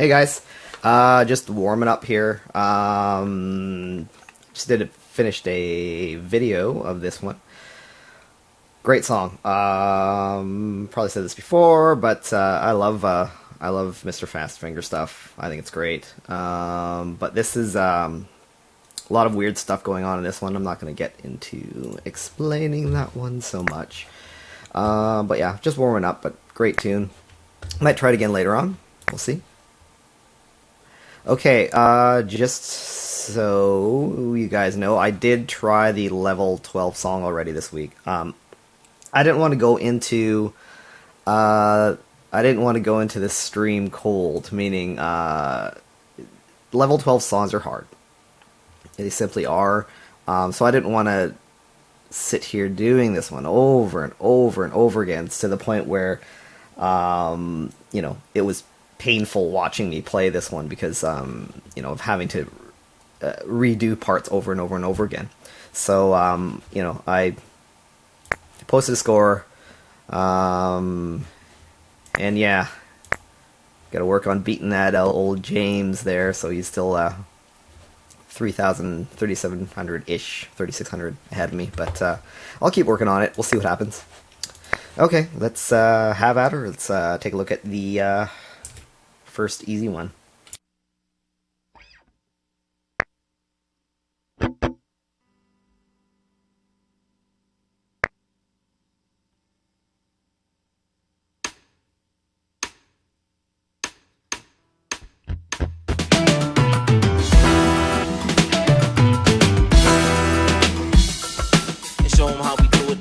Hey guys, just warming up here. Finished a video of this one. Great song. Probably said this before, but I love Mr. Fast Finger stuff. I think it's great. But this is a lot of weird stuff going on in this one. I'm not going to get into explaining that one so much. But yeah, just warming up. But great tune. Might try it again later on. We'll see. Okay, just so you guys know, I did try the level 12 song already this week. I didn't want to go into this stream cold, meaning level 12 songs are hard. They simply are. So I didn't want to sit here doing this one over and over and over again to the point where it was painful watching me play this one because of having to redo parts over and over and over again. So I posted a score, and yeah, got to work on beating that old James there. So he's still 3,700-ish, 3,600 ahead of me, but I'll keep working on it. We'll see what happens. Okay, let's have at her. Let's take a look at the first easy one. Show them how we do it.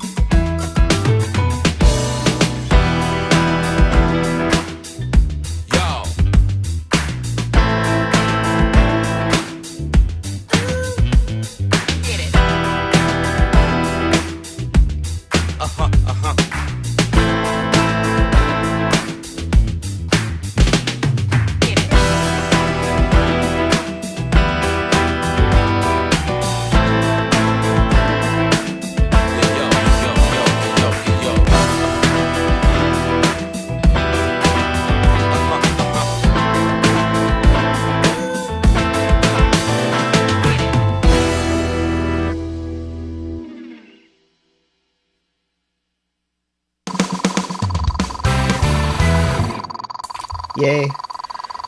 Yay.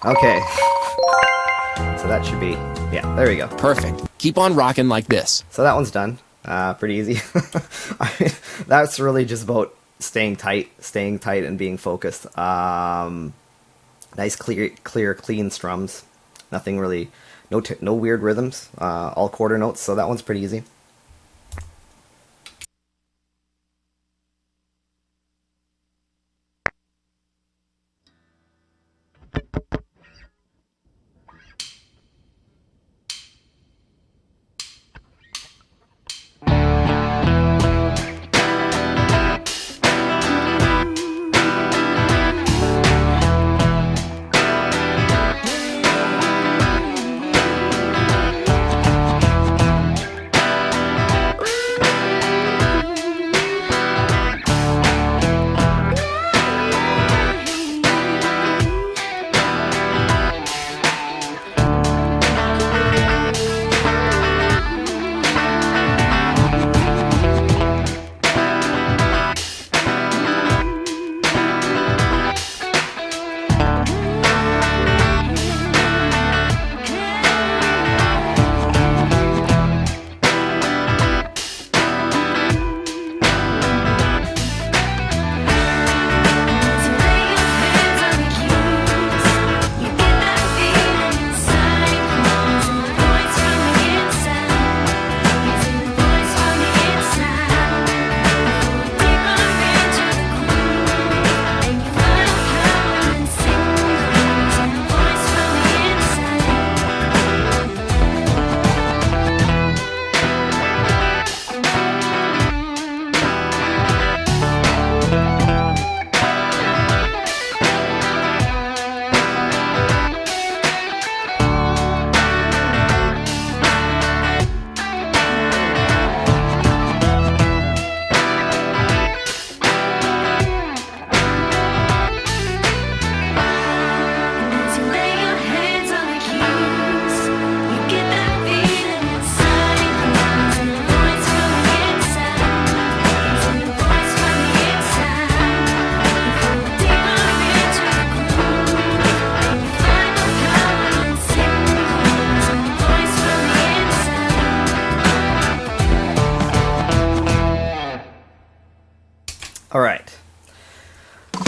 Okay. So that should be, yeah, there we go. Perfect. Keep on rocking like this. So that one's done. Pretty easy. That's really just about staying tight and being focused. Nice, clear, clean strums. Nothing really, no weird rhythms. All quarter notes, so that one's pretty easy.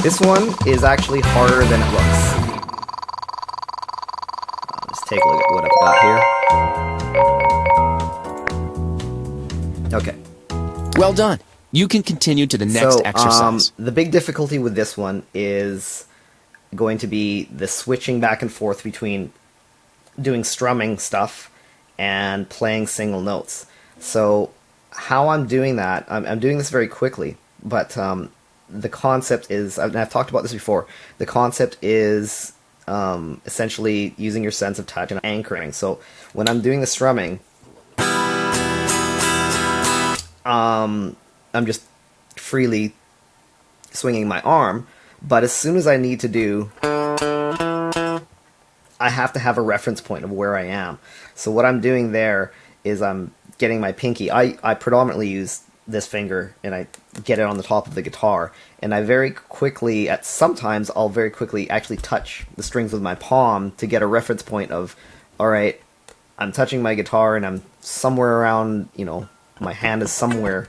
This one is actually harder than it looks. Let's take a look at what I've got here. Okay. Well done. You can continue to the next exercise. The big difficulty with this one is going to be the switching back and forth between doing strumming stuff and playing single notes. So how I'm doing that, I'm doing this very quickly, but the concept is, and I've talked about this before, the concept is essentially using your sense of touch and anchoring. So when I'm doing the strumming, I'm just freely swinging my arm, but as soon as I need to do, I have to have a reference point of where I am. So what I'm doing there is I'm getting my pinky. I predominantly use this finger, and I get it on the top of the guitar, and I very quickly, sometimes I'll very quickly actually touch the strings with my palm to get a reference point of, alright, I'm touching my guitar and I'm somewhere around, my hand is somewhere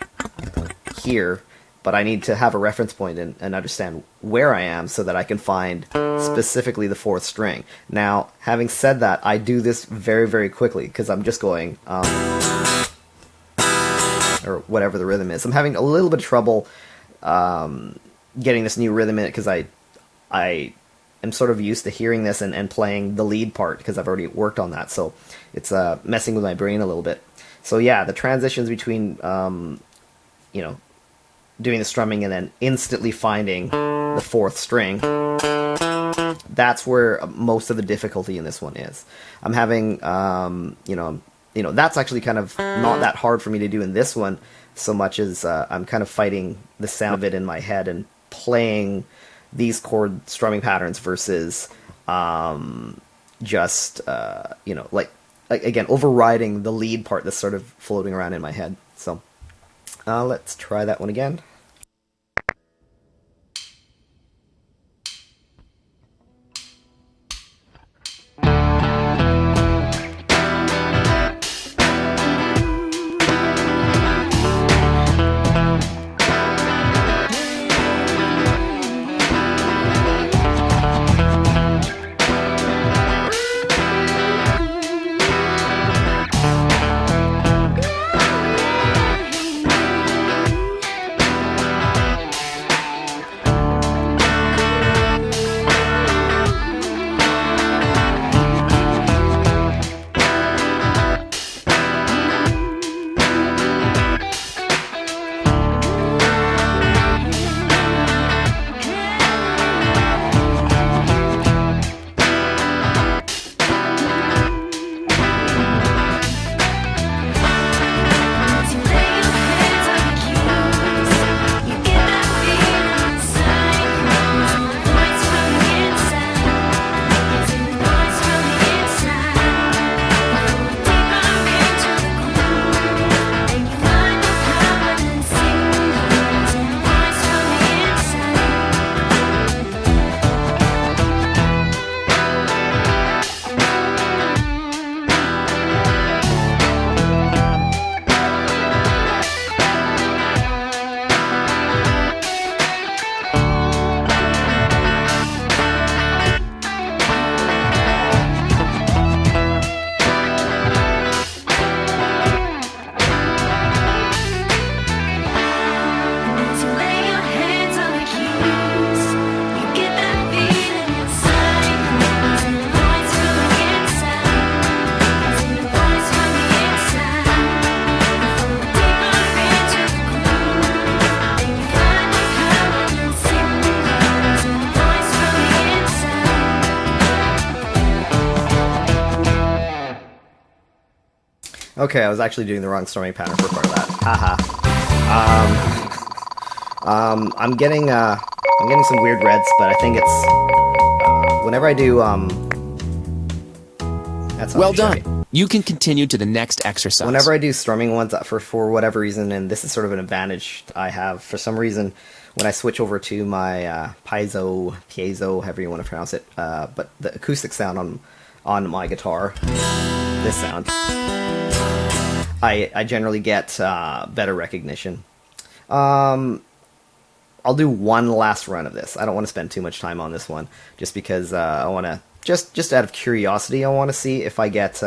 here, but I need to have a reference point and understand where I am so that I can find specifically the fourth string. Now, having said that, I do this very, very quickly because I'm just going, or whatever the rhythm is. I'm having a little bit of trouble getting this new rhythm in it because I am sort of used to hearing this and playing the lead part because I've already worked on that. So it's messing with my brain a little bit. So yeah, the transitions between, doing the strumming and then instantly finding the fourth string, that's where most of the difficulty in this one is. I'm having, that's actually kind of not that hard for me to do in this one, so much as I'm kind of fighting the sound of it in my head and playing these chord strumming patterns versus just, again, overriding the lead part that's sort of floating around in my head. So let's try that one again. Okay, I was actually doing the wrong strumming pattern for part of that. Haha. I'm getting some weird reds, but I think it's whenever I do that's well done. You can continue to the next exercise. Whenever I do strumming ones, for whatever reason, and this is sort of an advantage I have, for some reason, when I switch over to my piezo, however you want to pronounce it, but the acoustic sound on my guitar, this sound, I generally get better recognition. I'll do one last run of this. I don't want to spend too much time on this one, just because I want to just out of curiosity, I want to see if I get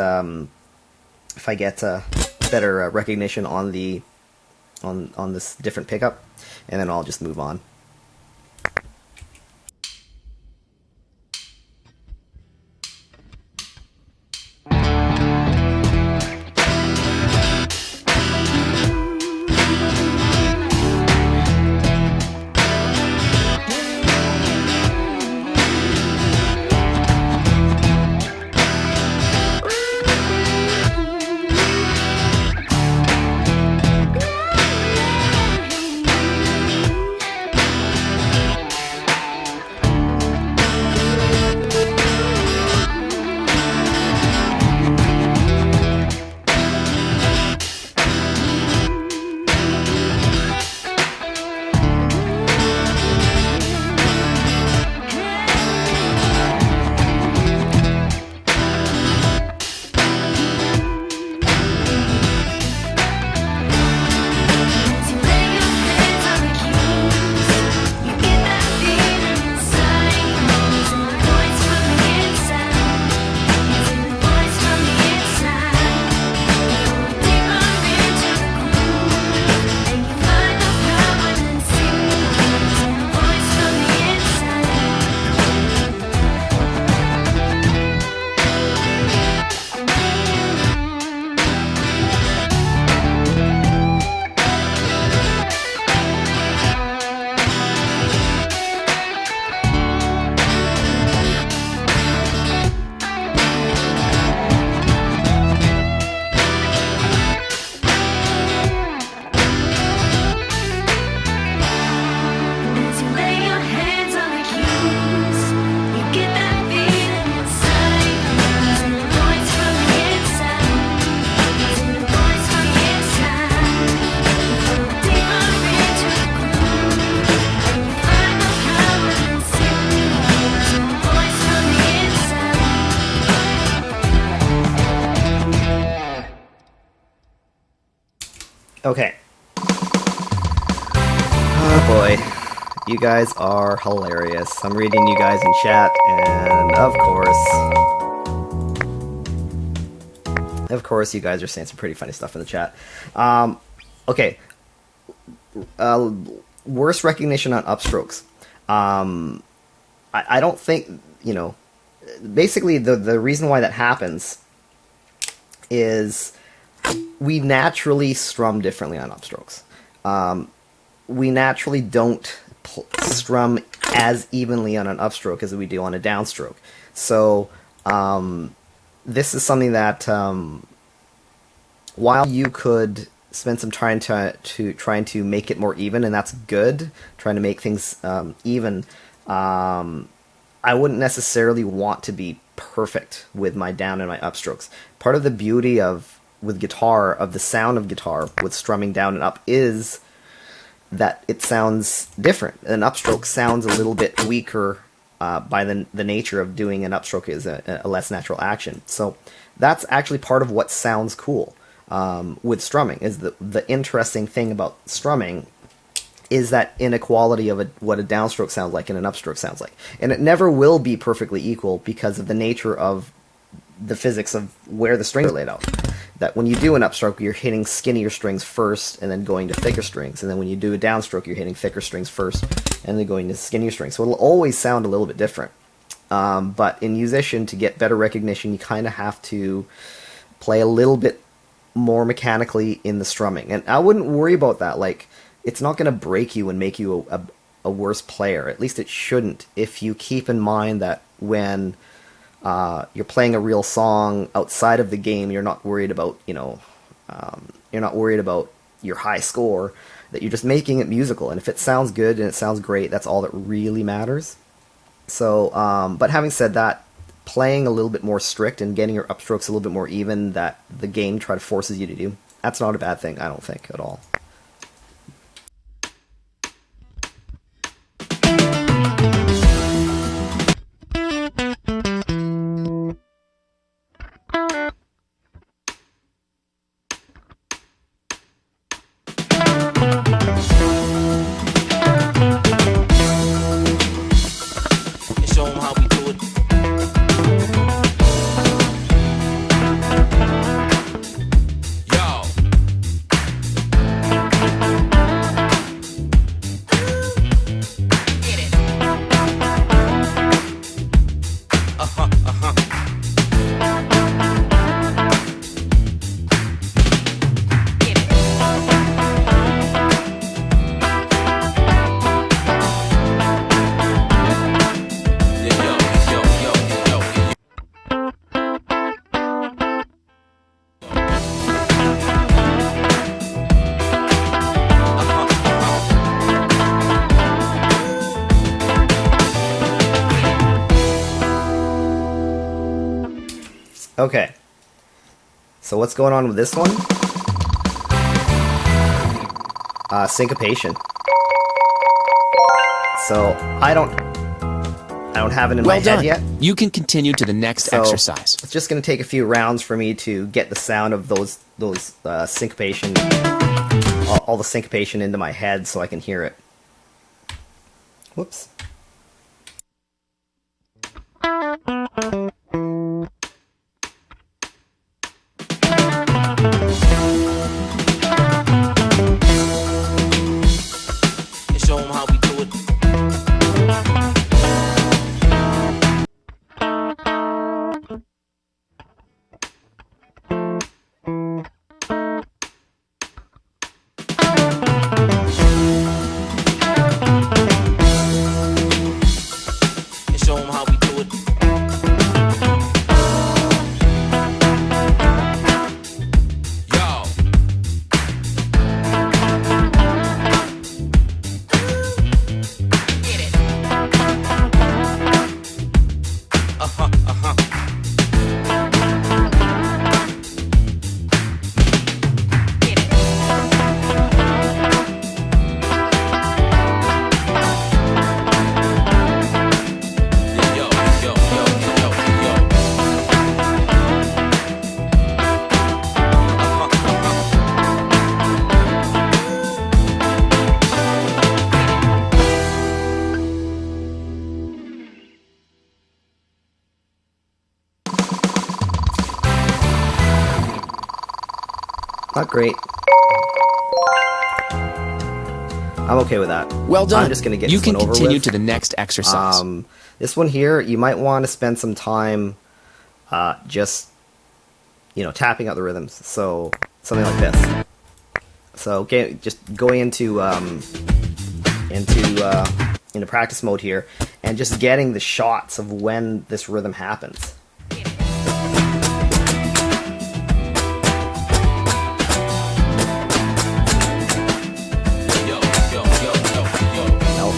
better recognition on the on this different pickup, and then I'll just move on. Okay. Oh boy. You guys are hilarious. I'm reading you guys in chat, and of course, you guys are saying some pretty funny stuff in the chat. Okay. Worse recognition on upstrokes. I don't think, basically the reason why that happens is we naturally strum differently on upstrokes. We naturally don't strum as evenly on an upstroke as we do on a downstroke. So this is something that while you could spend some time trying to make it more even, and that's good, trying to make things even, I wouldn't necessarily want to be perfect with my down and my upstrokes. Part of the beauty with guitar, of the sound of guitar with strumming down and up, is that it sounds different. An upstroke sounds a little bit weaker by the nature of doing an upstroke is a less natural action. So that's actually part of what sounds cool with strumming. Is the interesting thing about strumming is that inequality of what a downstroke sounds like and an upstroke sounds like. And it never will be perfectly equal because of the nature of the physics of where the strings are laid out. That when you do an upstroke, you're hitting skinnier strings first and then going to thicker strings. And then when you do a downstroke, you're hitting thicker strings first and then going to skinnier strings. So it'll always sound a little bit different. But in Yousician, to get better recognition, you kind of have to play a little bit more mechanically in the strumming. And I wouldn't worry about that. Like, it's not going to break you and make you a worse player. At least it shouldn't, if you keep in mind that when you're playing a real song outside of the game, you're not worried about, you're not worried about your high score, that you're just making it musical. And if it sounds good and it sounds great, that's all that really matters. So, but having said that, playing a little bit more strict and getting your upstrokes a little bit more even, that the game forces you to do, that's not a bad thing, I don't think, at all. Okay. So what's going on with this one? Syncopation. So I don't have it in my head yet. You can continue to the next exercise. It's just going to take a few rounds for me to get the sound of those syncopation, all the syncopation into my head so I can hear it. Whoops. Show 'em how we do it. Show 'em how we do it. Yo. Get it. Get it. Yo, yo, yo, yo, yo. Not great. I'm okay with that. Well done. I'm just going to get You this can one over continue with. to the next exercise. This one here, you might want to spend some time just, tapping out the rhythms. So something like this. So okay, just going into practice mode here, and just getting the shots of when this rhythm happens. Yo, yo, yo, yo, yo. Nope.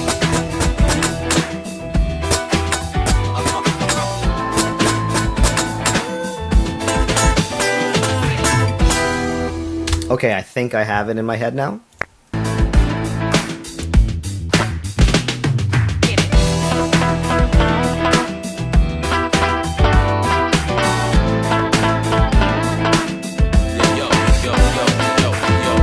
Okay, I think I have it in my head now. Yo, yo, yo, yo, yo.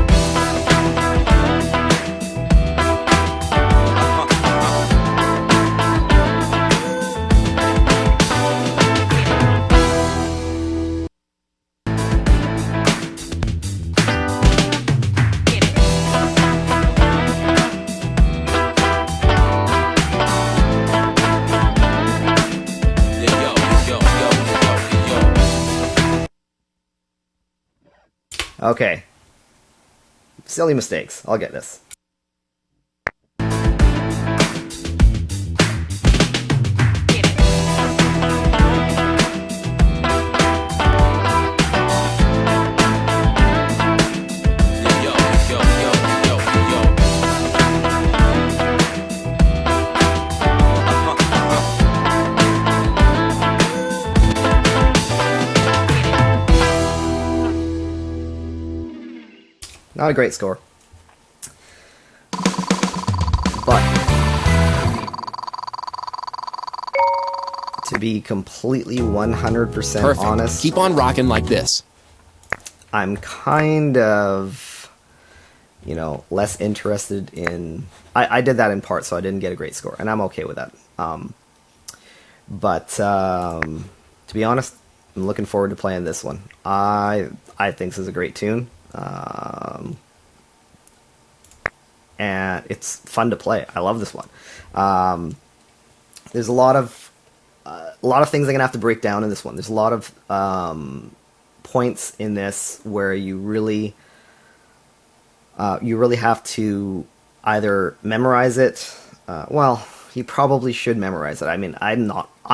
Yo, yo, yo, yo, yo. Okay. Silly mistakes. I'll get this. Yo, yo, yo, yo, yo. Not a great score. But to be completely 100% Perfect. honest, Keep on rocking like this. I'm kind of, less interested in... I did that in part, so I didn't get a great score, and I'm okay with that. But to be honest, I'm looking forward to playing this one. I think this is a great tune. And it's fun to play. I love this one. There's a lot of things I'm gonna have to break down in this one. There's a lot of points in this where you really have to either memorize it. Well, you probably should memorize it. I mean, I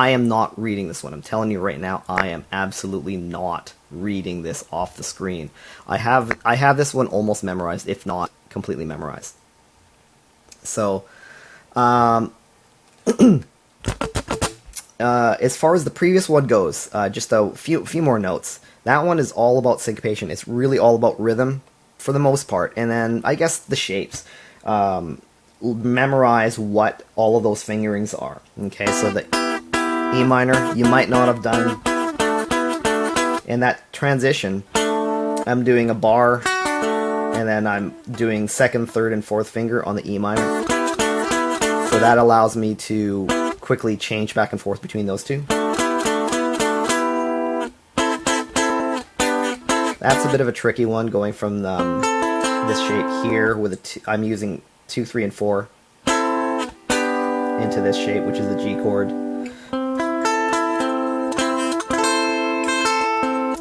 am not reading this one. I'm telling you right now, I am absolutely not reading this off the screen. I have this one almost memorized, if not completely memorized. So, as far as the previous one goes, just a few more notes. That one is all about syncopation. It's really all about rhythm for the most part, and then I guess the shapes. Memorize what all of those fingerings are. Okay, so the E minor you might not have done in that transition. I'm doing a bar, and then I'm doing second, third, and fourth finger on the E minor. So that allows me to quickly change back and forth between those two. That's a bit of a tricky one, going from this shape here with I'm using 2, 3, and 4 into this shape, which is the G chord.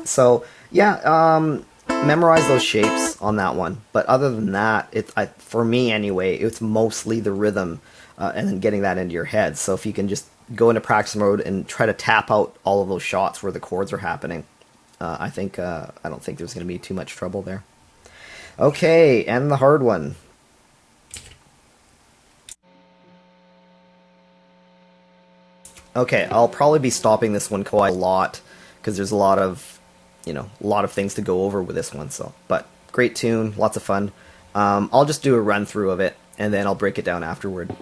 So yeah, memorize those shapes on that one. But other than that, for me anyway, it's mostly the rhythm and then getting that into your head. So if you can just go into practice mode and try to tap out all of those shots where the chords are happening, I don't think there's going to be too much trouble there. Okay, and the hard one. Okay, I'll probably be stopping this one quite a lot because there's a lot of things to go over with this one. So, but great tune, lots of fun. I'll just do a run through of it and then I'll break it down afterward.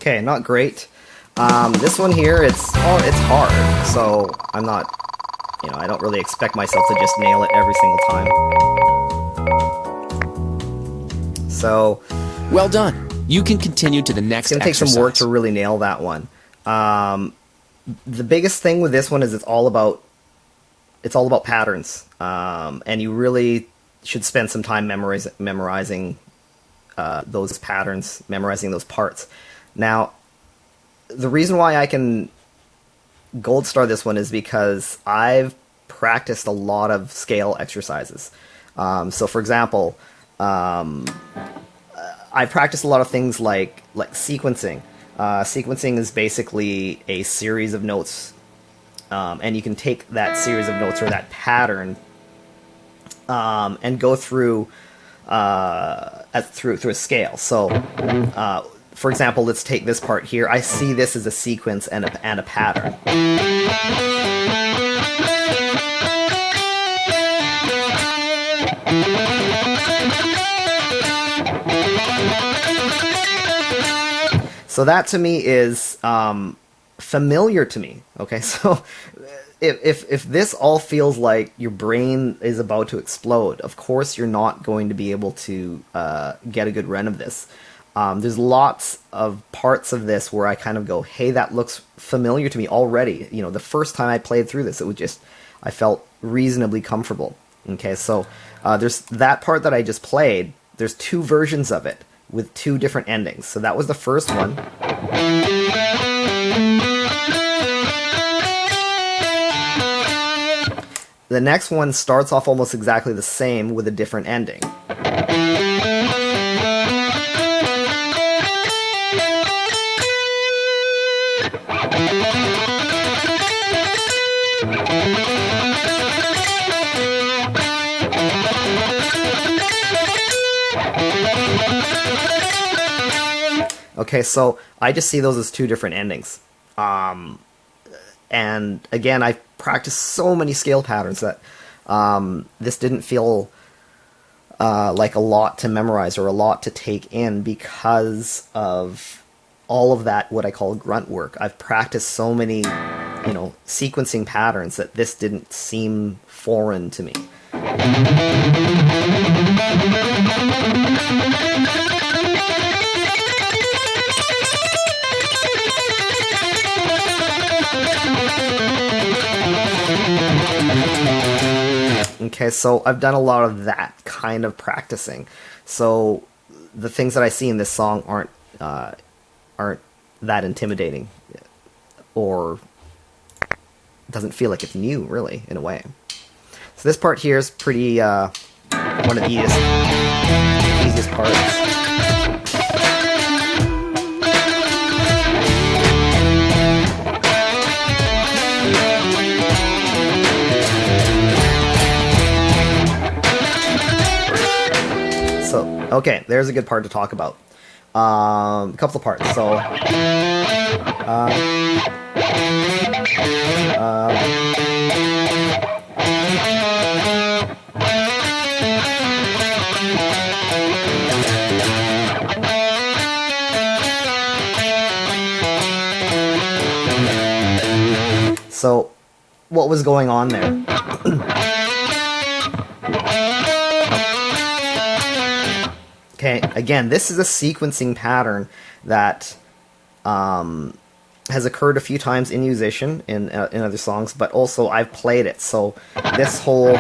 Okay, not great. This one here, it's hard, so I'm not, I don't really expect myself to just nail it every single time. So, well done. You can continue to the next exercise. It's going to take some work to really nail that one. The biggest thing with this one is it's all about patterns, and you really should spend some time memorizing those patterns, memorizing those parts. Now, the reason why I can gold star this one is because I've practiced a lot of scale exercises. So, for example, I practiced a lot of things like sequencing. Sequencing is basically a series of notes, and you can take that series of notes or that pattern and go through through a scale. So, for example, let's take this part here. I see this as a sequence and a pattern. So that to me is familiar to me. Okay, so if this all feels like your brain is about to explode, of course you're not going to be able to get a good run of this. There's lots of parts of this where I kind of go, hey, that looks familiar to me already. You know, the first time I played through this, I felt reasonably comfortable. Okay, so there's that part that I just played. There's two versions of it with two different endings. So that was the first one. The next one starts off almost exactly the same with a different ending. Okay, so I just see those as two different endings. And again, I've practiced so many scale patterns that this didn't feel like a lot to memorize or a lot to take in because of all of that, what I call grunt work. I've practiced so many, you know, sequencing patterns that this didn't seem foreign to me. Okay, so I've done a lot of that kind of practicing. So the things that I see in this song aren't that intimidating, or doesn't feel like it's new, really, in a way. So this part here is pretty one of the easiest parts. So, okay, there's a good part to talk about. A couple of parts. So, so what was going on there? Okay, again, this is a sequencing pattern that has occurred a few times in Yousician, in other songs, but also I've played it. So this whole...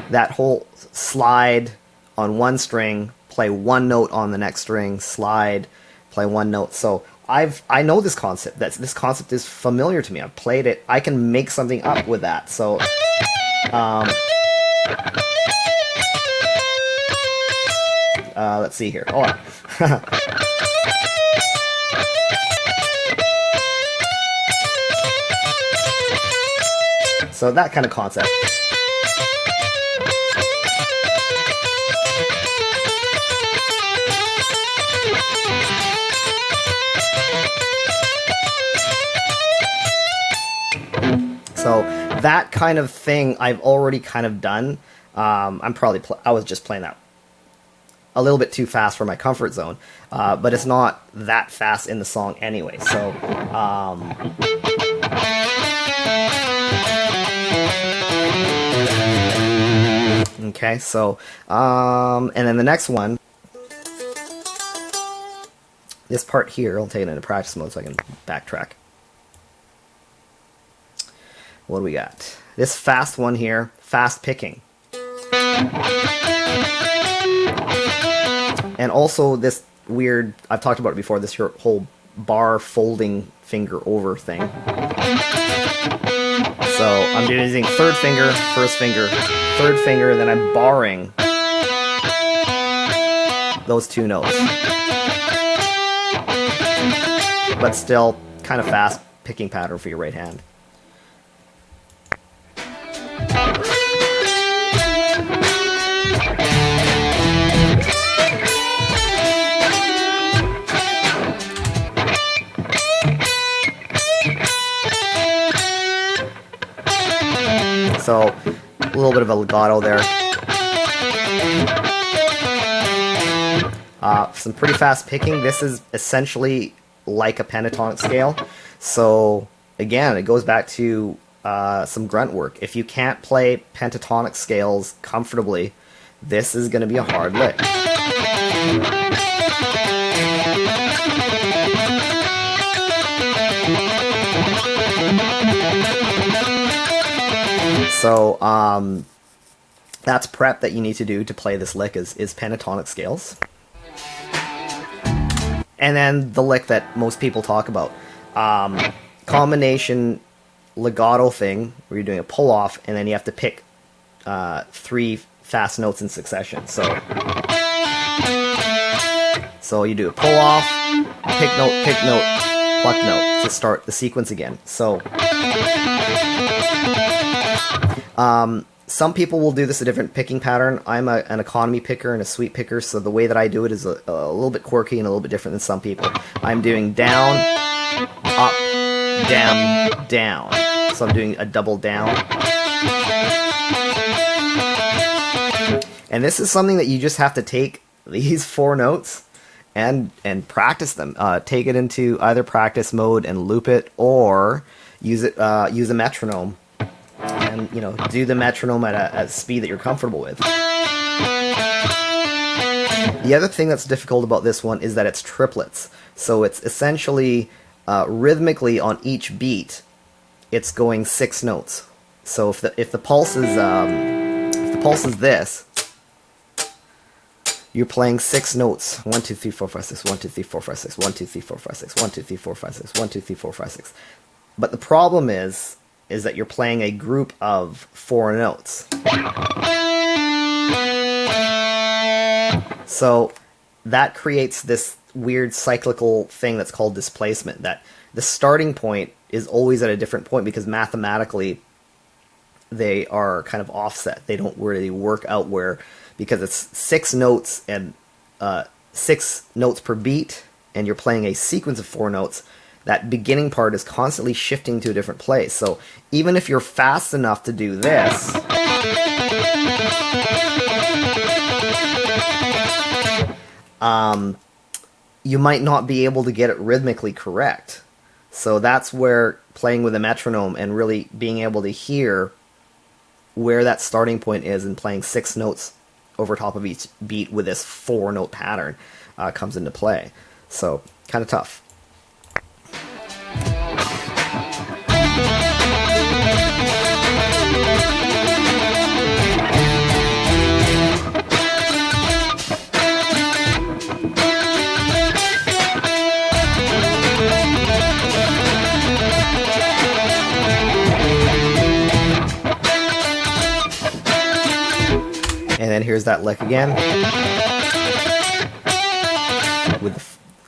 that whole slide on one string, play one note on the next string, slide, play one note. So I know this concept. This concept is familiar to me. I've played it. I can make something up with that. So... let's see here. Hold on. So that kind of concept. So that kind of thing I've already kind of done. I was just playing that a little bit too fast for my comfort zone, but it's not that fast in the song anyway. So, okay, so, and then the next one, this part here, I'll take it into practice mode so I can backtrack. What do we got? This fast one here, fast picking. And also this weird, I've talked about it before, this whole bar folding finger over thing. So I'm using third finger, first finger, third finger, and then I'm barring those two notes. But still kind of fast picking pattern for your right hand. So, a little bit of a legato there. Some pretty fast picking. This is essentially like a pentatonic scale. So again, it goes back to some grunt work. If you can't play pentatonic scales comfortably, this is going to be a hard lick. So that's prep that you need to do to play this lick is pentatonic scales. And then the lick that most people talk about, combination legato thing where you're doing a pull off and then you have to pick 3 fast notes in succession. So you do a pull off, pick note, pluck note to start the sequence again. So some people will do this a different picking pattern. I'm an economy picker and a sweep picker, so the way that I do it is a little bit quirky and a little bit different than some people. I'm doing down, up, down, down. So I'm doing a double down. And this is something that you just have to take these 4 notes and practice them. Take it into either practice mode and loop it, or use a metronome. And, you know, do the metronome at a speed that you're comfortable with. The other thing that's difficult about this one is that it's triplets. So it's essentially rhythmically on each beat, it's going 6 notes. So if the pulse is this, you're playing 6 notes. 1, 2, 3, 4, 5, 6. 1, 2, 3, 4, 5, 6. 1, 2, 3, 4, 5, 6. 1, 2, 3, 4, 5, 6. 1, 2, 3, 4, 5, 6. But the problem is that you're playing a group of 4 notes. So that creates this weird cyclical thing that's called displacement, that the starting point is always at a different point because mathematically they are kind of offset. They don't really work out where, because it's 6 notes and 6 notes per beat, and you're playing a sequence of 4 notes, that beginning part is constantly shifting to a different place. So even if you're fast enough to do this, you might not be able to get it rhythmically correct. So that's where playing with a metronome and really being able to hear where that starting point is and playing 6 notes over top of each beat with this 4-note pattern comes into play. So kind of tough. And then here's that lick again with the,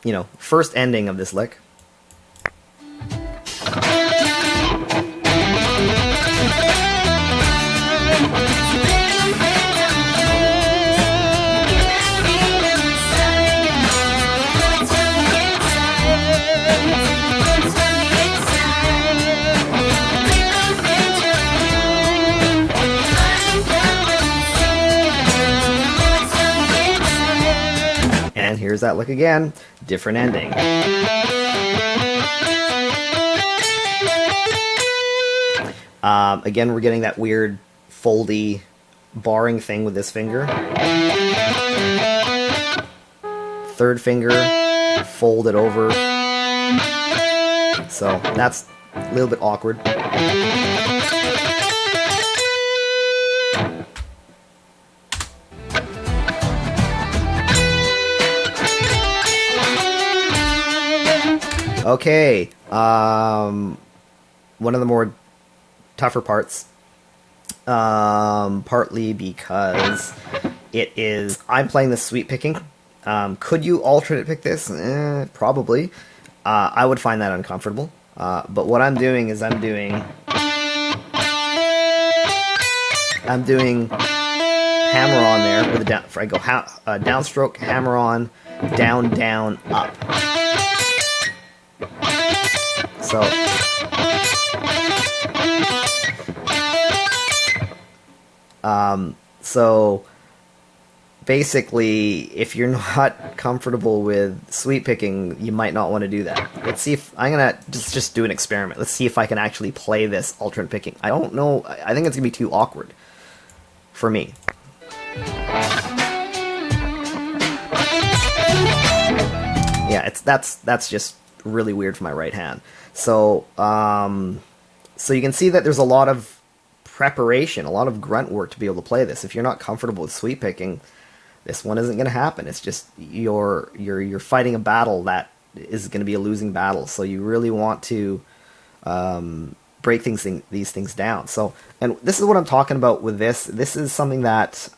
you know, first ending of this lick. And here's that lick again, different ending. Again, we're getting that weird foldy barring thing with this finger. Third finger, fold it over. So that's a little bit awkward. Okay, one of the more tougher parts, partly because it is, I'm playing the sweep picking. Could you alternate pick this? Probably. I would find that uncomfortable. But what I'm doing is I'm doing hammer on there with a down. I go downstroke, hammer on, down, down, up. So basically, if you're not comfortable with sweep picking, you might not want to do that. Let's see if I'm gonna just do an experiment. Let's see if I can actually play this alternate picking. I don't know. I think it's gonna be too awkward for me. Yeah, that's just really weird for my right hand. So so you can see that there's a lot of preparation, a lot of grunt work to be able to play this. If you're not comfortable with sweep picking, this one isn't going to happen. It's just you're fighting a battle that is going to be a losing battle. So you really want to break these things down. So, and this is what I'm talking about with this. This is something that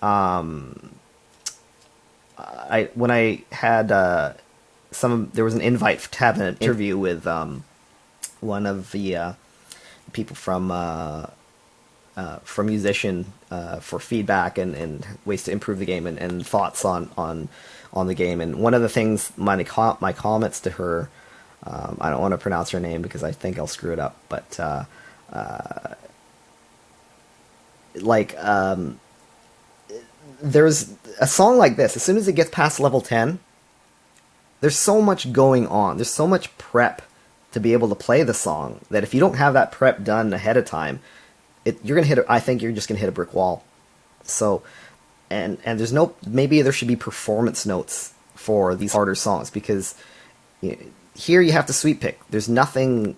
when I had there was an invite to have an interview with one of the people from Yousician for feedback and ways to improve the game and thoughts on the game. And one of the things, my comments to her, I don't want to pronounce her name because I think I'll screw it up, but there's a song like this, as soon as it gets past level 10, there's so much going on. There's so much prep to be able to play the song that if you don't have that prep done ahead of time, you're gonna hit. I think you're just gonna hit a brick wall. So, and there's maybe there should be performance notes for these harder songs, because here you have to sweep pick. There's nothing.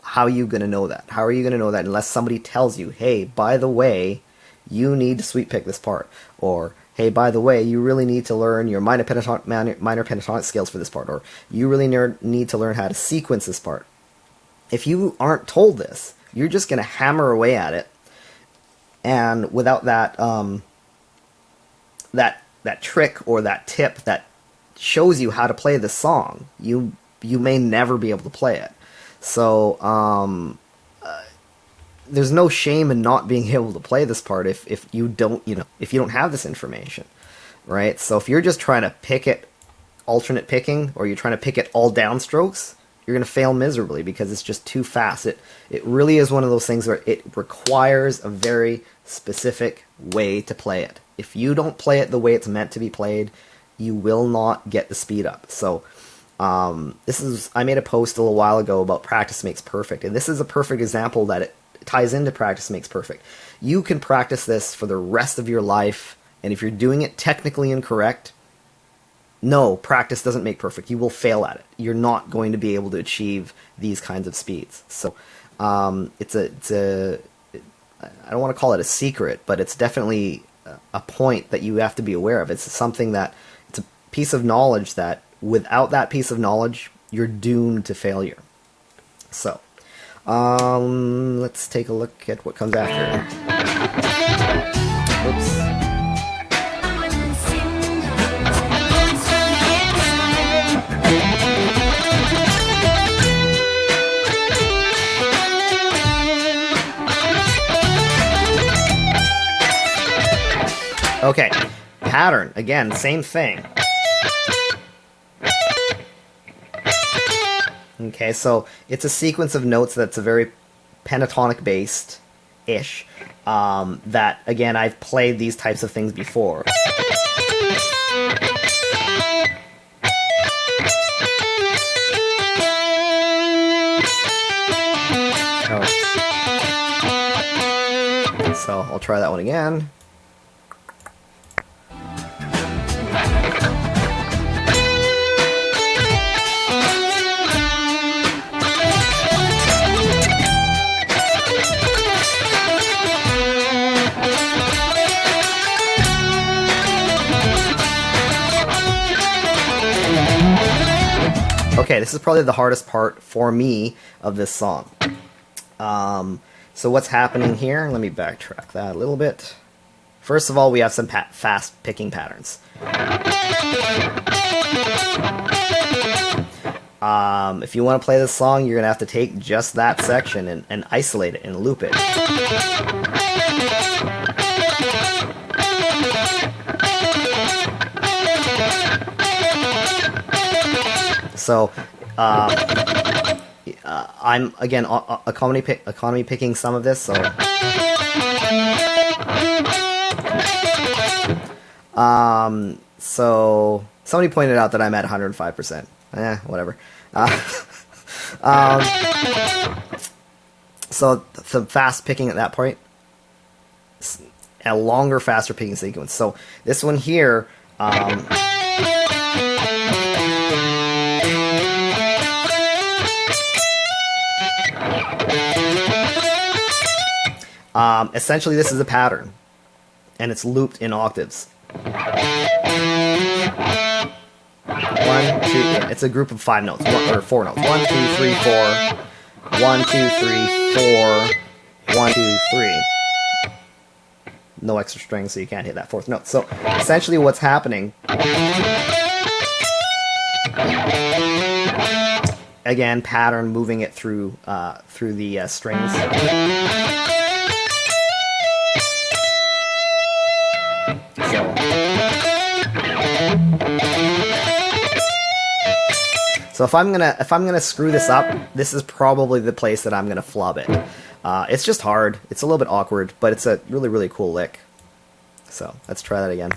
How are you gonna know that? How are you gonna know that unless somebody tells you, hey, by the way, you need to sweep pick this part, or hey, by the way, you really need to learn your minor pentatonic scales for this part, or you really need to learn how to sequence this part. If you aren't told this, you're just going to hammer away at it, and without that that trick or that tip that shows you how to play the song, you may never be able to play it. So there's no shame in not being able to play this part if you don't have this information, right? So if you're just trying to pick it alternate picking, or you're trying to pick it all downstrokes, you're going to fail miserably because it's just too fast. It really is one of those things where it requires a very specific way to play it. If you don't play it the way it's meant to be played, you will not get the speed up. So I made a post a little while ago about practice makes perfect, and this is a perfect example that it ties into practice makes perfect. You can practice this for the rest of your life, and if you're doing it technically incorrect, no, practice doesn't make perfect. You will fail at it. You're not going to be able to achieve these kinds of speeds. So it's a I don't want to call it a secret, but it's definitely a point that you have to be aware of. It's something that it's a piece of knowledge that without that piece of knowledge, you're doomed to failure. So let's take a look at what comes after. Oops. Okay, pattern, again, same thing. Okay, so it's a sequence of notes that's a very pentatonic based-ish, that, again, I've played these types of things before. So I'll try that one again. Okay, this is probably the hardest part for me of this song. So what's happening here? Let me backtrack that a little bit. First of all, we have some fast picking patterns. If you want to play this song, you're going to have to take just that section and isolate it and loop it. So, I'm, again, economy picking some of this, so... So somebody pointed out that I'm at 105%. Whatever. Um, so the fast picking at that point, a longer, faster picking sequence. So this one here, essentially this is a pattern, and it's looped in octaves. 1, 2, it's a group of 5 notes, or 4 notes. 1, 2, 3, 4. 1, 2, 3, 4. 1, 2, 3. No extra strings, so you can't hit that 4th note. So essentially what's happening, again, pattern, moving it through the strings. So if I'm gonna screw this up, this is probably the place that I'm gonna flub it. It's just hard. It's a little bit awkward, but it's a really, really cool lick. So let's try that again.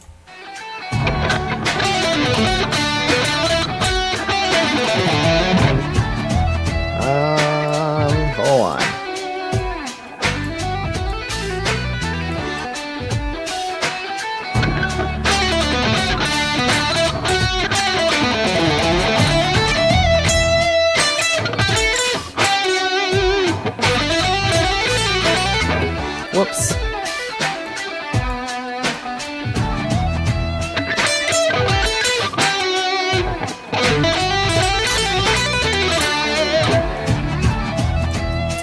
Hold on. Whoops.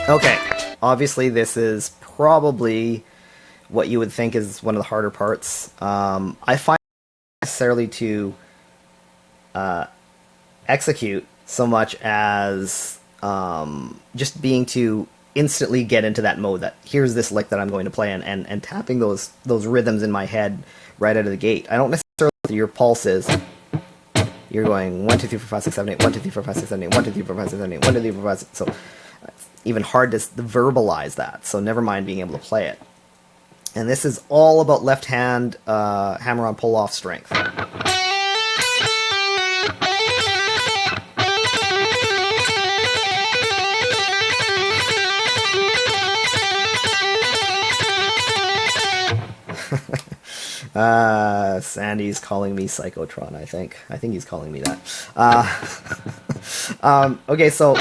Okay, obviously this is probably what you would think is one of the harder parts. I find necessarily to execute so much as just being to instantly get into that mode that here's this lick that I'm going to play and tapping those rhythms in my head right out of the gate. I don't necessarily know what your pulse is. You're going 1, 2, 3, 4, 5, 6, 7, 8, 1, 2, 3, 4, 5, 6, 7, 8, 1, 2, 3, 4, 5, 6, 7, 8, 1, 2, 3, 4, 5, 6. So it's even hard to verbalize that. So never mind being able to play it. And this is all about left hand hammer-on pull-off strength. Sandy's calling me Psychotron, I think. I think he's calling me that. Okay, so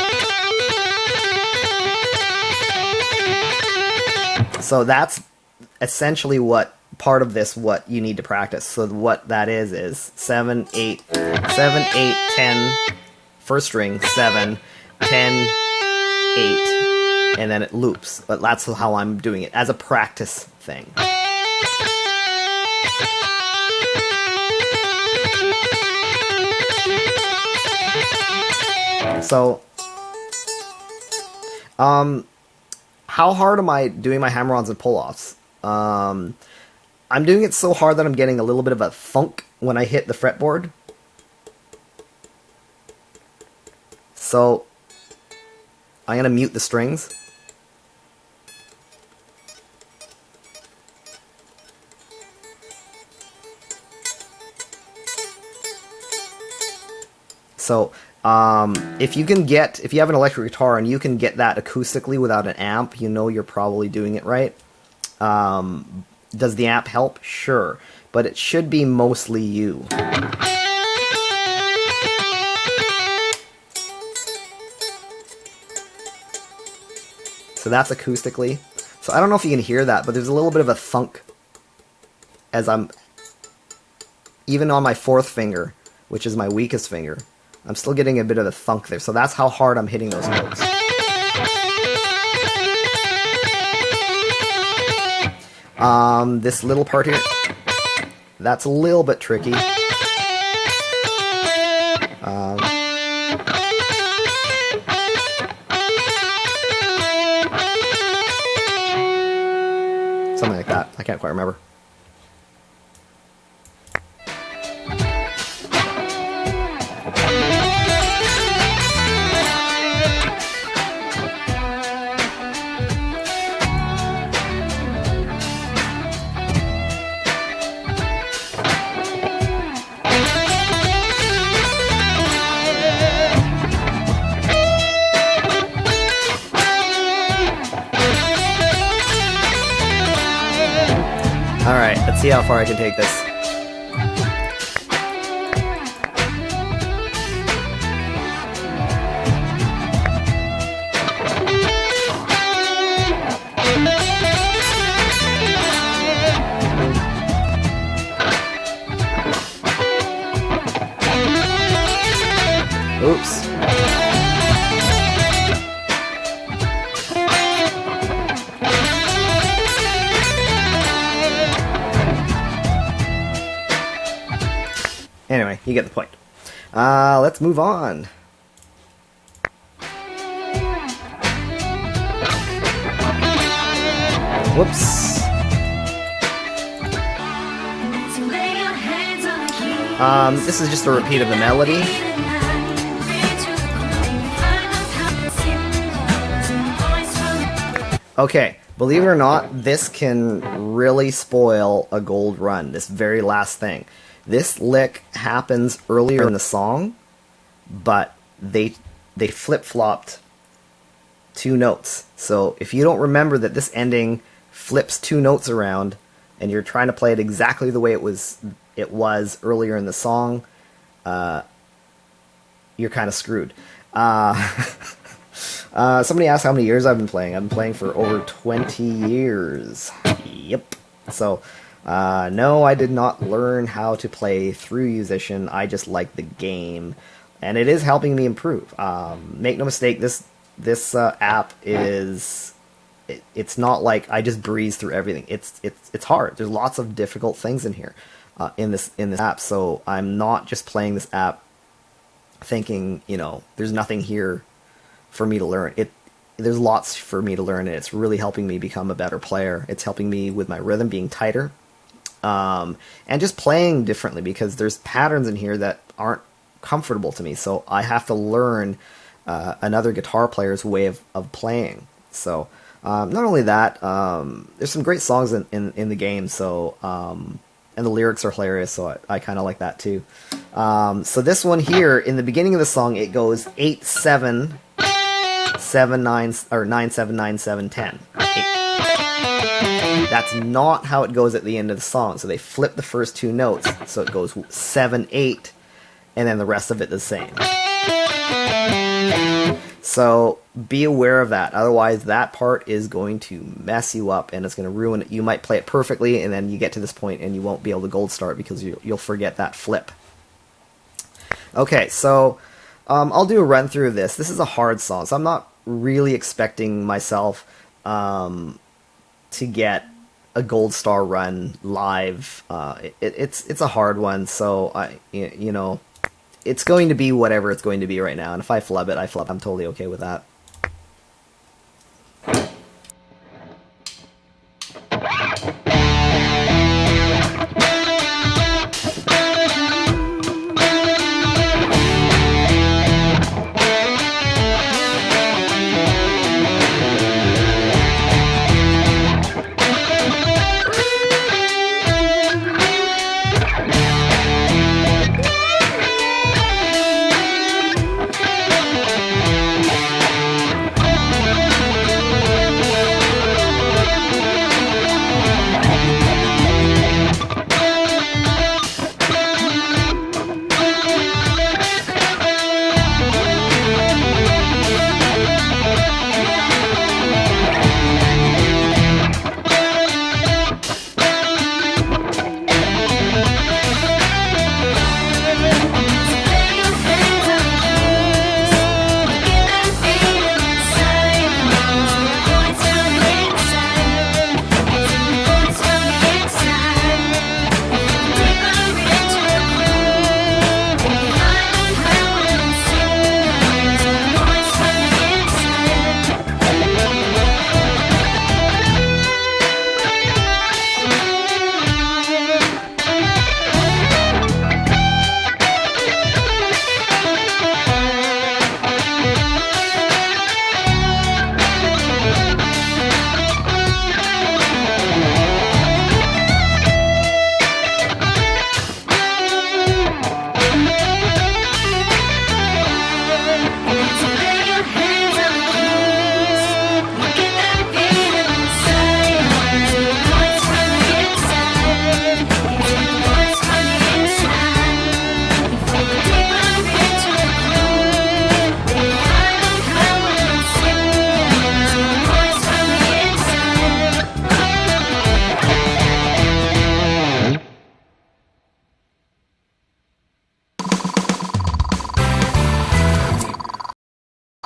that's essentially what part of this, what you need to practice. So what that is 7, 8, 10, first string, 7, 10, 8, and then it loops. But that's how I'm doing it, as a practice thing. So, how hard am I doing my hammer-ons and pull-offs? I'm doing it so hard that I'm getting a little bit of a thunk when I hit the fretboard. So, I'm going to mute the strings. So, if you have an electric guitar and you can get that acoustically without an amp, you know you're probably doing it right. Does the amp help? Sure. But it should be mostly you. So that's acoustically. So I don't know if you can hear that, but there's a little bit of a thunk as I'm, even on my 4th finger, which is my weakest finger, I'm still getting a bit of a thunk there. So that's how hard I'm hitting those notes. This little part here, that's a little bit tricky. Something like that. I can't quite remember. Let's see how far I can take this. Oops. Anyway, you get the point. Let's move on. Whoops. This is just a repeat of the melody. Okay, believe it or not, this can really spoil a gold run, this very last thing. This lick happens earlier in the song, but they flip-flopped 2 notes. So if you don't remember that this ending flips 2 notes around, and you're trying to play it exactly the way it was earlier in the song, you're kind of screwed. Somebody asked how many years I've been playing. I've been playing for over 20 years. Yep. So, no, I did not learn how to play through Yousician. I just like the game, and it is helping me improve. Make no mistake, this app is... It's not like I just breeze through everything. It's hard. There's lots of difficult things in here, in this app. So I'm not just playing this app thinking, there's nothing here for me to learn. There's lots for me to learn, and it's really helping me become a better player. It's helping me with my rhythm being tighter, and just playing differently, because there's patterns in here that aren't comfortable to me. So I have to learn another guitar player's way of playing. So not only that, there's some great songs in the game. So and the lyrics are hilarious. So I kind of like that too. So this one here, in the beginning of the song, it goes 8-7. 7-9 or 9-7-9-7-10. That's not how it goes at the end of the song. So they flip the first 2 notes, so it goes 7-8, and then the rest of it the same. So be aware of that. Otherwise, that part is going to mess you up, and it's going to ruin it. You might play it perfectly, and then you get to this point, and you won't be able to gold start because you'll forget that flip. Okay, so I'll do a run through of this. This is a hard song, so I'm not really expecting myself to get a gold star run live. It's a hard one, so it's going to be whatever it's going to be right now. And if I flub it, I flub. I'm totally okay with that.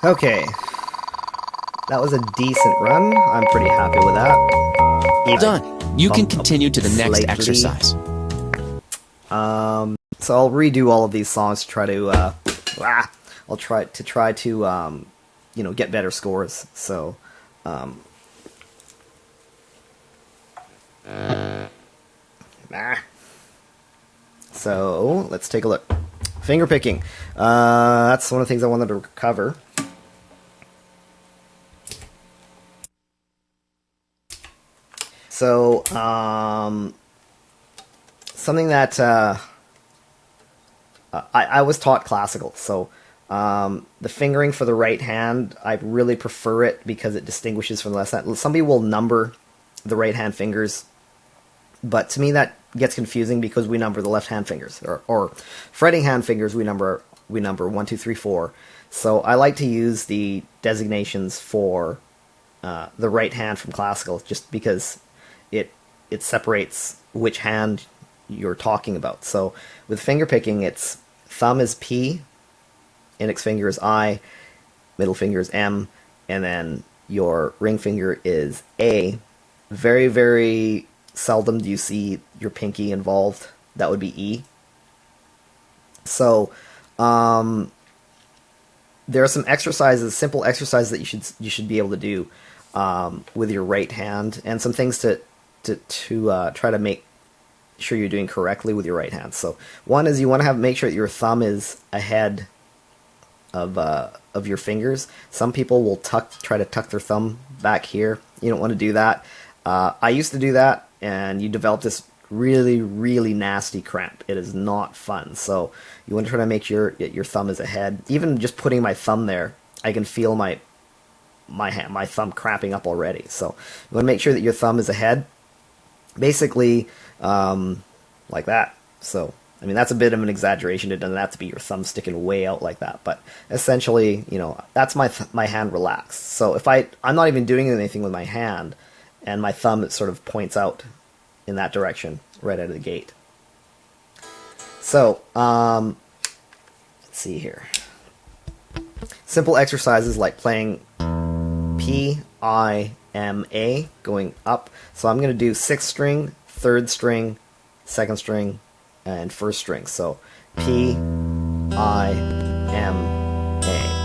Okay, that was a decent run. I'm pretty happy with that. Done. You can Bump up continue to the next slightly. exercise. So I'll redo all of these songs to try to, I'll try to, you know, get better scores. So, So let's take a look. Fingerpicking. That's one of the things I wanted to cover. So, something that I was taught classical, so the fingering for the right hand, I really prefer it because it distinguishes from the left hand. Some people will number the right hand fingers, but to me that gets confusing because we number the left hand fingers, or fretting hand fingers we number 1, 2, 3, 4. So I like to use the designations for the right hand from classical, just because it separates which hand you're talking about. So with fingerpicking, it's thumb is P, index finger is I, middle finger is M, and then your ring finger is A. Very, very seldom do you see your pinky involved. That would be E. So there are some exercises, simple exercises that you should be able to do with your right hand, and some things to try to make sure you're doing correctly with your right hand. So one is you want to make sure that your thumb is ahead of your fingers. Some people will try to tuck their thumb back here. You don't want to do that. I used to do that, and you develop this really, really nasty cramp. It is not fun. So you want to try to make sure your thumb is ahead. Even just putting my thumb there, I can feel my thumb cramping up already. So you want to make sure that your thumb is ahead, basically like that. So I mean, that's a bit of an exaggeration. It doesn't have to be your thumb sticking way out like that, but essentially, you know, that's my hand relaxed. So if I'm not even doing anything with my hand, and my thumb sort of points out in that direction right out of the gate. So let's see here. Simple exercises like playing P, I, M, A, going up. So I'm going to do 6th string, 3rd string, 2nd string, and 1st string. So P, I, M, A.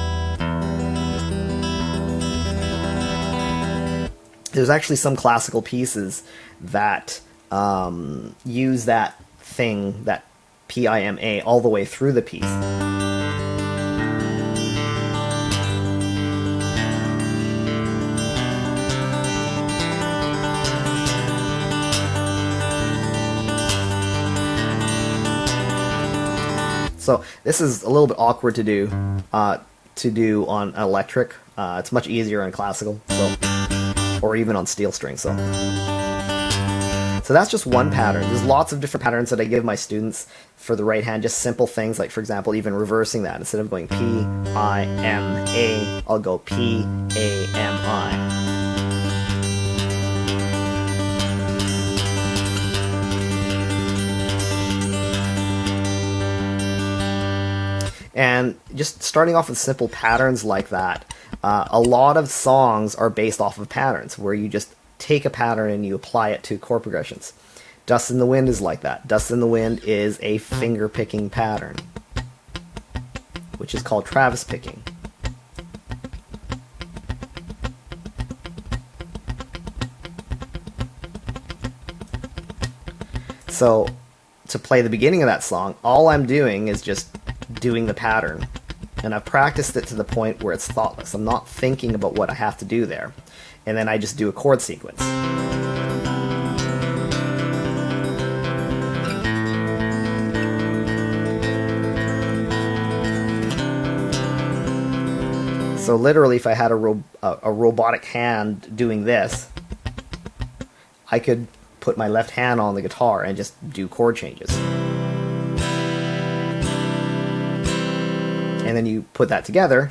There's actually some classical pieces that use that thing, that P-I-M-A, all the way through the piece. So this is a little bit awkward to do on electric. It's much easier on classical, or even on steel string. So that's just one pattern. There's lots of different patterns that I give my students for the right hand. Just simple things like, for example, even reversing that. Instead of going P, I, M, A, I'll go P, A, M, I. And just starting off with simple patterns like that, a lot of songs are based off of patterns, where you just take a pattern and you apply it to chord progressions. Dust in the Wind is like that. Dust in the Wind is a finger-picking pattern, which is called Travis picking. So to play the beginning of that song, all I'm doing is just doing the pattern, and I've practiced it to the point where it's thoughtless. I'm not thinking about what I have to do there, and then I just do a chord sequence. So literally, if I had a robotic hand doing this, I could put my left hand on the guitar and just do chord changes. And then you put that together,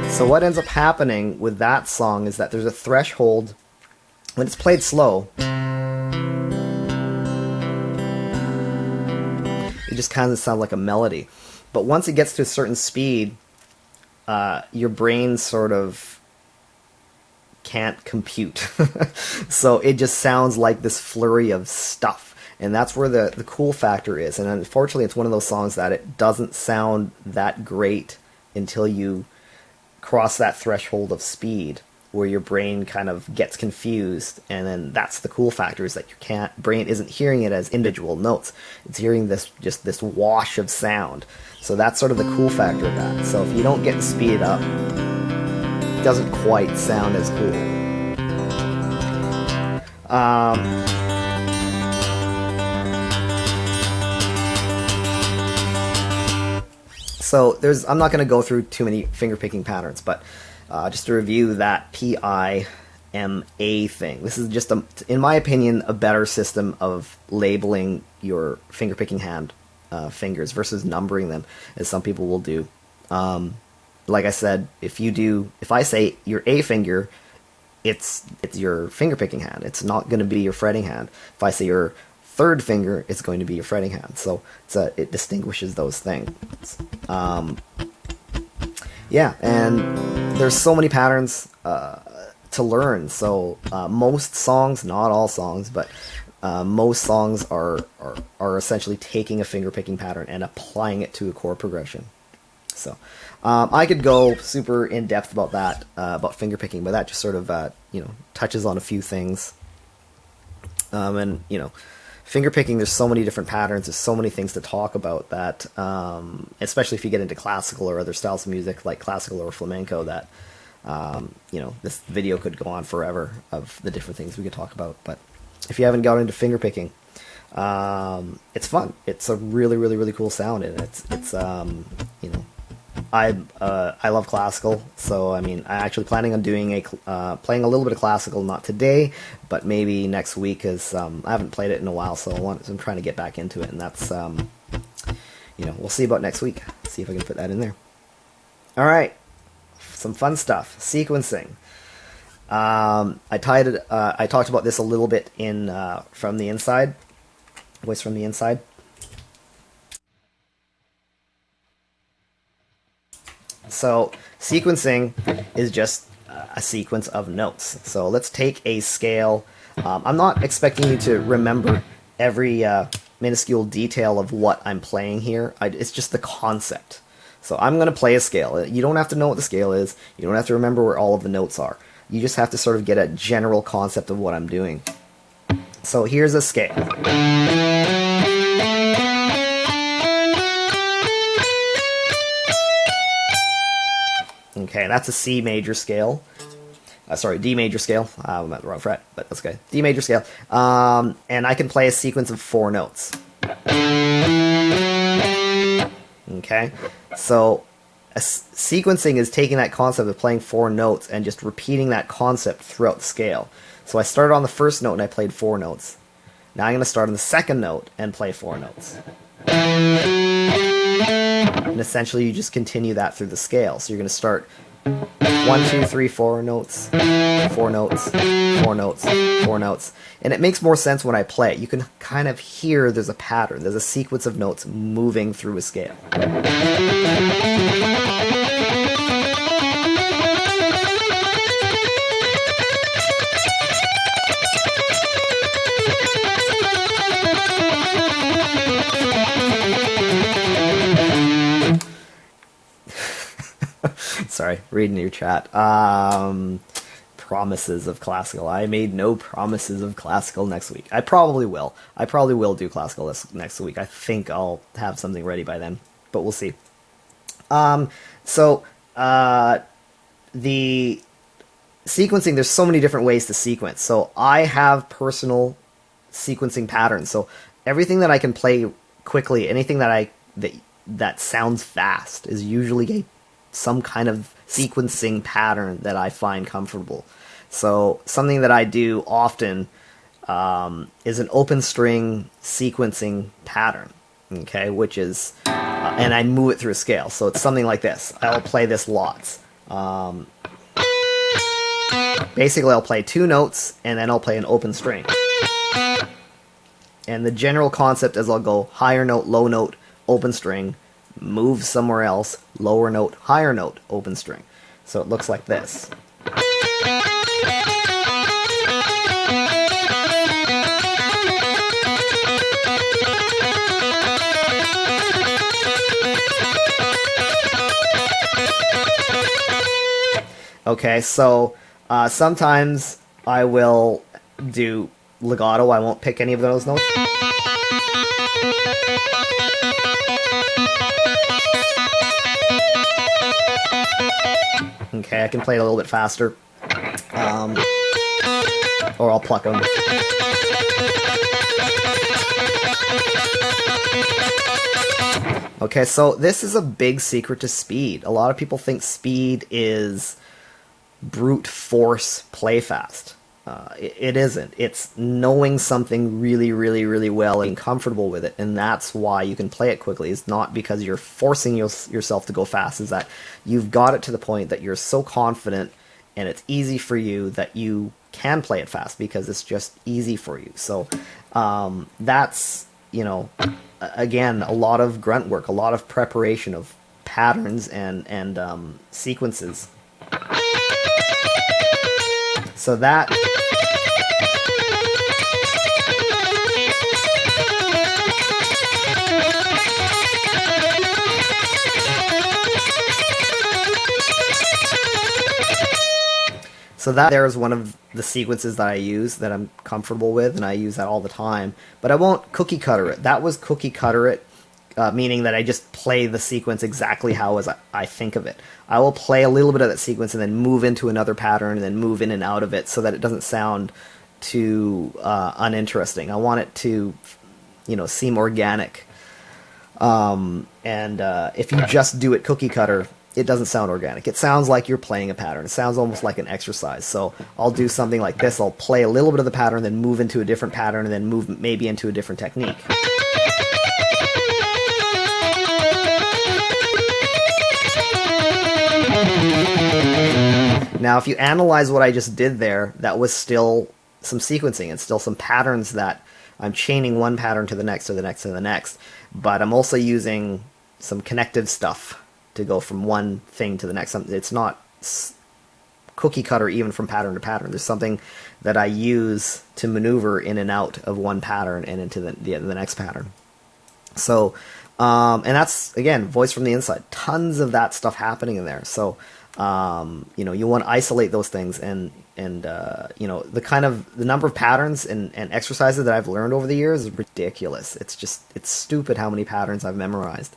so what ends up happening with that song is that there's a threshold When it's played slow, it just kind of sounds like a melody. But once it gets to a certain speed, your brain sort of can't compute. So it just sounds like this flurry of stuff. And that's where the cool factor is. And unfortunately, it's one of those songs that it doesn't sound that great until you cross that threshold of speed where your brain kind of gets confused. And then that's the cool factor, is that your brain isn't hearing it as individual notes. It's hearing just this wash of sound. So that's sort of the cool factor of that. So if you don't get the speed up, it doesn't quite sound as cool. So I'm not going to go through too many fingerpicking patterns, but just to review that PIMA thing. This is just, in my opinion, a better system of labeling your fingerpicking hand fingers versus numbering them, as some people will do. Like I said, if I say your A finger, it's your fingerpicking hand. It's not going to be your fretting hand. If I say your third finger, it's going to be your fretting hand. So it distinguishes those things. Yeah, and there's so many patterns to learn. So most songs, not all songs, but most songs are essentially taking a fingerpicking pattern and applying it to a chord progression. So I could go super in depth about that, about fingerpicking, but that just sort of touches on a few things. And fingerpicking, there's so many different patterns, there's so many things to talk about that, especially if you get into classical or other styles of music like classical or flamenco, that this video could go on forever of the different things we could talk about. But if you haven't got into fingerpicking, it's fun. It's a really, really, really cool sound, and it's I love classical, so I'm actually planning on doing playing a little bit of classical, not today, but maybe next week, because I haven't played it in a while, so I'm trying to get back into it, and that's we'll see about next week. See if I can put that in there. All right, some fun stuff. Sequencing. I talked about this a little bit in From the Inside, Voice from the Inside. So sequencing is just a sequence of notes. So let's take a scale. I'm not expecting you to remember every minuscule detail of what I'm playing here. It's just the concept. So I'm going to play a scale. You don't have to know what the scale is. You don't have to remember where all of the notes are. You just have to sort of get a general concept of what I'm doing. So here's a scale. Okay, that's a C major scale. Sorry, D major scale. I'm at the wrong fret, but that's okay. D major scale. And I can play a sequence of 4 notes. Okay, so sequencing is taking that concept of playing 4 notes and just repeating that concept throughout the scale. So I started on the first note and I played 4 notes. Now I'm going to start on the second note and play 4 notes. And essentially you just continue that through the scale. So you're going to start 1, 2, 3, 4 notes, 4 notes, 4 notes, 4 notes. And it makes more sense when I play it. You can kind of hear there's a pattern. There's a sequence of notes moving through a scale. Sorry, reading your chat. Promises of classical. I made no promises of classical next week. I probably will. I probably will do classical next week. I think I'll have something ready by then, but we'll see. The sequencing, there's so many different ways to sequence. So I have personal sequencing patterns. So everything that I can play quickly, anything that sounds fast is usually some kind of sequencing pattern that I find comfortable. So something that I do often is an open string sequencing pattern, okay, which is, and I move it through a scale. So it's something like this. I'll play this lots. Basically, I'll play 2 notes, and then I'll play an open string. And the general concept is I'll go higher note, low note, open string, move somewhere else, lower note, higher note, open string. So it looks like this. Okay, so sometimes I will do legato. I won't pick any of those notes. Okay, I can play it a little bit faster. Or I'll pluck them. Okay, so this is a big secret to speed. A lot of people think speed is brute force play fast. It isn't. It's knowing something really, really, really well and comfortable with it, and that's why you can play it quickly. It's not because you're forcing yourself to go fast. Is that you've got it to the point that you're so confident and it's easy for you that you can play it fast because it's just easy for you. So that's, you know, again, a lot of grunt work, a lot of preparation of patterns and sequences. So that there is one of the sequences that I use that I'm comfortable with, and I use that all the time. But I won't cookie cutter it. That was cookie cutter it, meaning that I just play the sequence exactly how as I think of it. I will play a little bit of that sequence and then move into another pattern and then move in and out of it so that it doesn't sound too uninteresting. I want it to, you know, seem organic. If you just do it cookie cutter, it doesn't sound organic. It sounds like you're playing a pattern. It sounds almost like an exercise. So I'll do something like this. I'll play a little bit of the pattern, then move into a different pattern, and then move maybe into a different technique. Now, if you analyze what I just did there, that was still some sequencing and still some patterns that I'm chaining one pattern to the next, to the next, to the next. But I'm also using some connective stuff to go from one thing to the next. It's not cookie cutter even from pattern to pattern. There's something that I use to maneuver in and out of one pattern and into the next pattern. So, and that's, again, voice from the inside. Tons of that stuff happening in there. So, you know, you want to isolate those things and you know, the number of patterns and exercises that I've learned over the years is ridiculous. It's stupid how many patterns I've memorized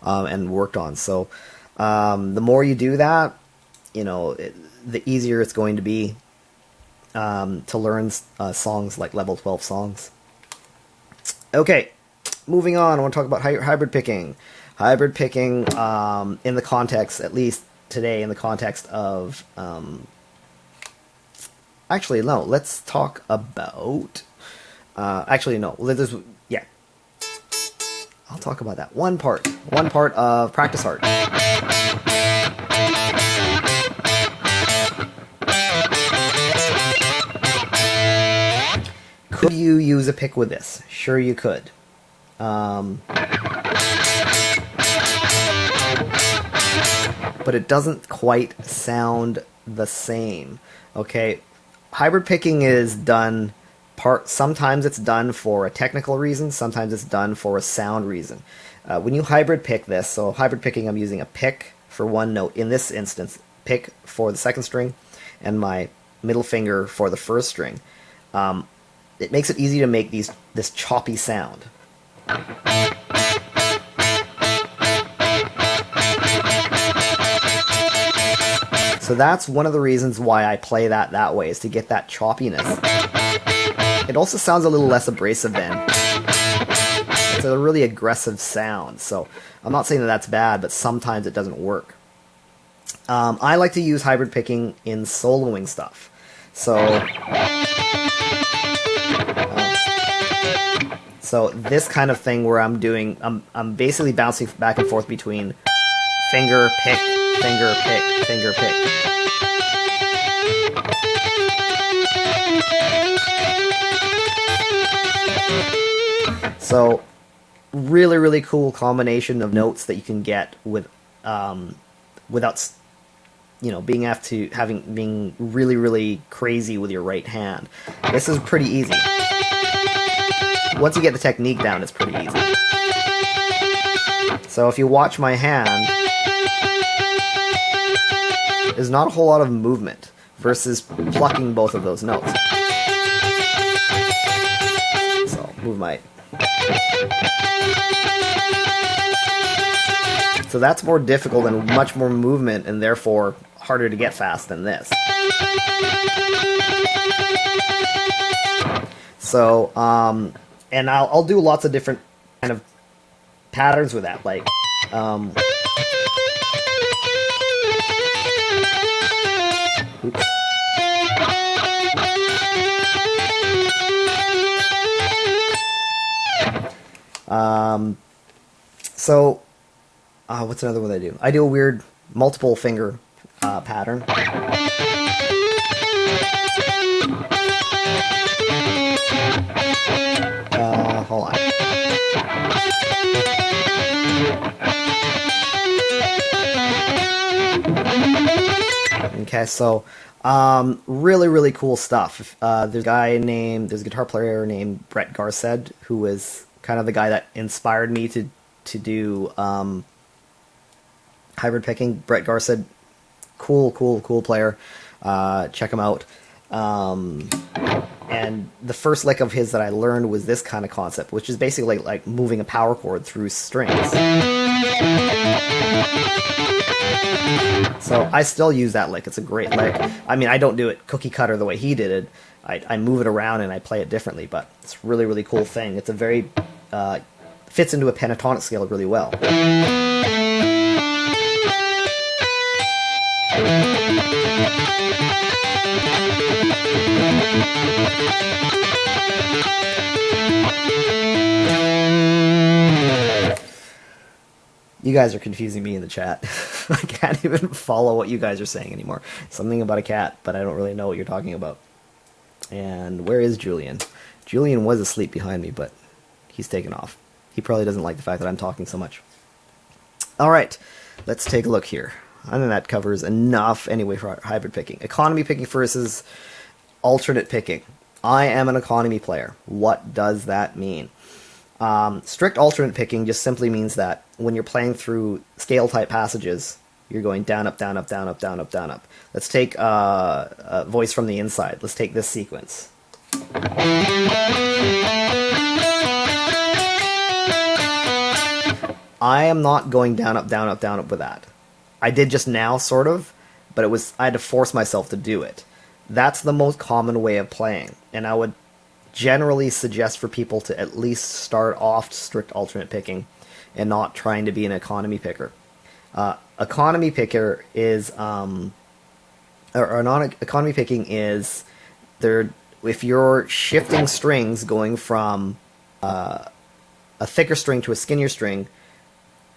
and worked on. So the more you do that, you know, the easier it's going to be to learn songs like level 12 songs. Okay, moving on. I want to talk about hybrid picking. Hybrid picking in the context, at least today, in the context of actually, no, let's talk about actually, no, yeah, I'll talk about that one part of practice art. Could you use a pick with this? Sure you could. But it doesn't quite sound the same. Okay, hybrid picking is done sometimes it's done for a technical reason, sometimes it's done for a sound reason. When you hybrid pick this, so hybrid picking, I'm using a pick for one note, in this instance, pick for the second string, and my middle finger for the first string. It makes it easy to make this choppy sound. So that's one of the reasons why I play that way, is to get that choppiness. It also sounds a little less abrasive then. It's a really aggressive sound, so I'm not saying that that's bad, but sometimes it doesn't work. I like to use hybrid picking in soloing stuff. So this kind of thing where I'm basically bouncing back and forth between finger pick, finger pick, finger pick. So really, really cool combination of notes that you can get with without being really, really crazy with your right hand. This is pretty easy. Once you get the technique down, it's pretty easy. So if you watch my hand, there's not a whole lot of movement versus plucking both of those notes. So move my... So that's more difficult and much more movement, and therefore harder to get fast than this. So, and I'll do lots of different kind of patterns with that, like, oops. So, what's another one I do? I do a weird multiple finger pattern. Hold on. Okay, so really, really cool stuff. There's a guitar player named Brett Garced, who was kind of the guy that inspired me to do hybrid picking. Brett Garced, cool player. Check him out. And the first lick of his that I learned was this kind of concept, which is basically like moving a power chord through strings. So I still use that lick. It's a great lick. I mean, I don't do it cookie cutter the way he did it. I move it around and I play it differently, but it's a really, really cool thing. It's a very... fits into a pentatonic scale really well. You guys are confusing me in the chat. I can't even follow what you guys are saying anymore. Something about a cat, but I don't really know what you're talking about. And where is Julian? Julian was asleep behind me, but he's taken off. He probably doesn't like the fact that I'm talking so much. Alright, let's take a look here. I think that covers enough anyway for hybrid picking. Economy picking versus alternate picking. I am an economy player. What does that mean? Strict alternate picking just simply means that when you're playing through scale type passages, you're going down, up, down, up, down, up, down, up, down, up. Let's take a voice from the inside. Let's take this sequence. I am not going down, up, down, up, down, up with that. I did just now, sort of, but I had to force myself to do it. That's the most common way of playing, and I would generally suggest for people to at least start off strict alternate picking and not trying to be an economy picker. Economy picker is, or non-economy picking is, if you're shifting strings going from a thicker string to a skinnier string,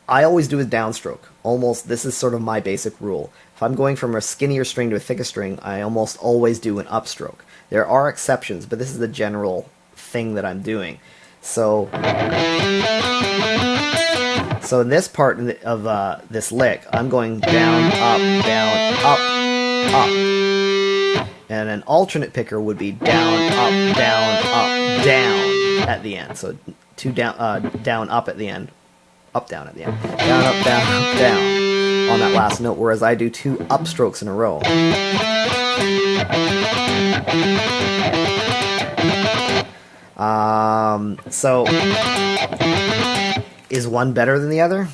I always do a downstroke. This is sort of my basic rule. If I'm going from a skinnier string to a thicker string, I almost always do an upstroke. There are exceptions, but this is the general thing that I'm doing. So in this part of this lick, I'm going down, up, up. And an alternate picker would be down, up, down at the end. So two down, up at the end. Up, down at the end. Down, up, down on that last note, whereas I do two upstrokes in a row. So, is one better than the other?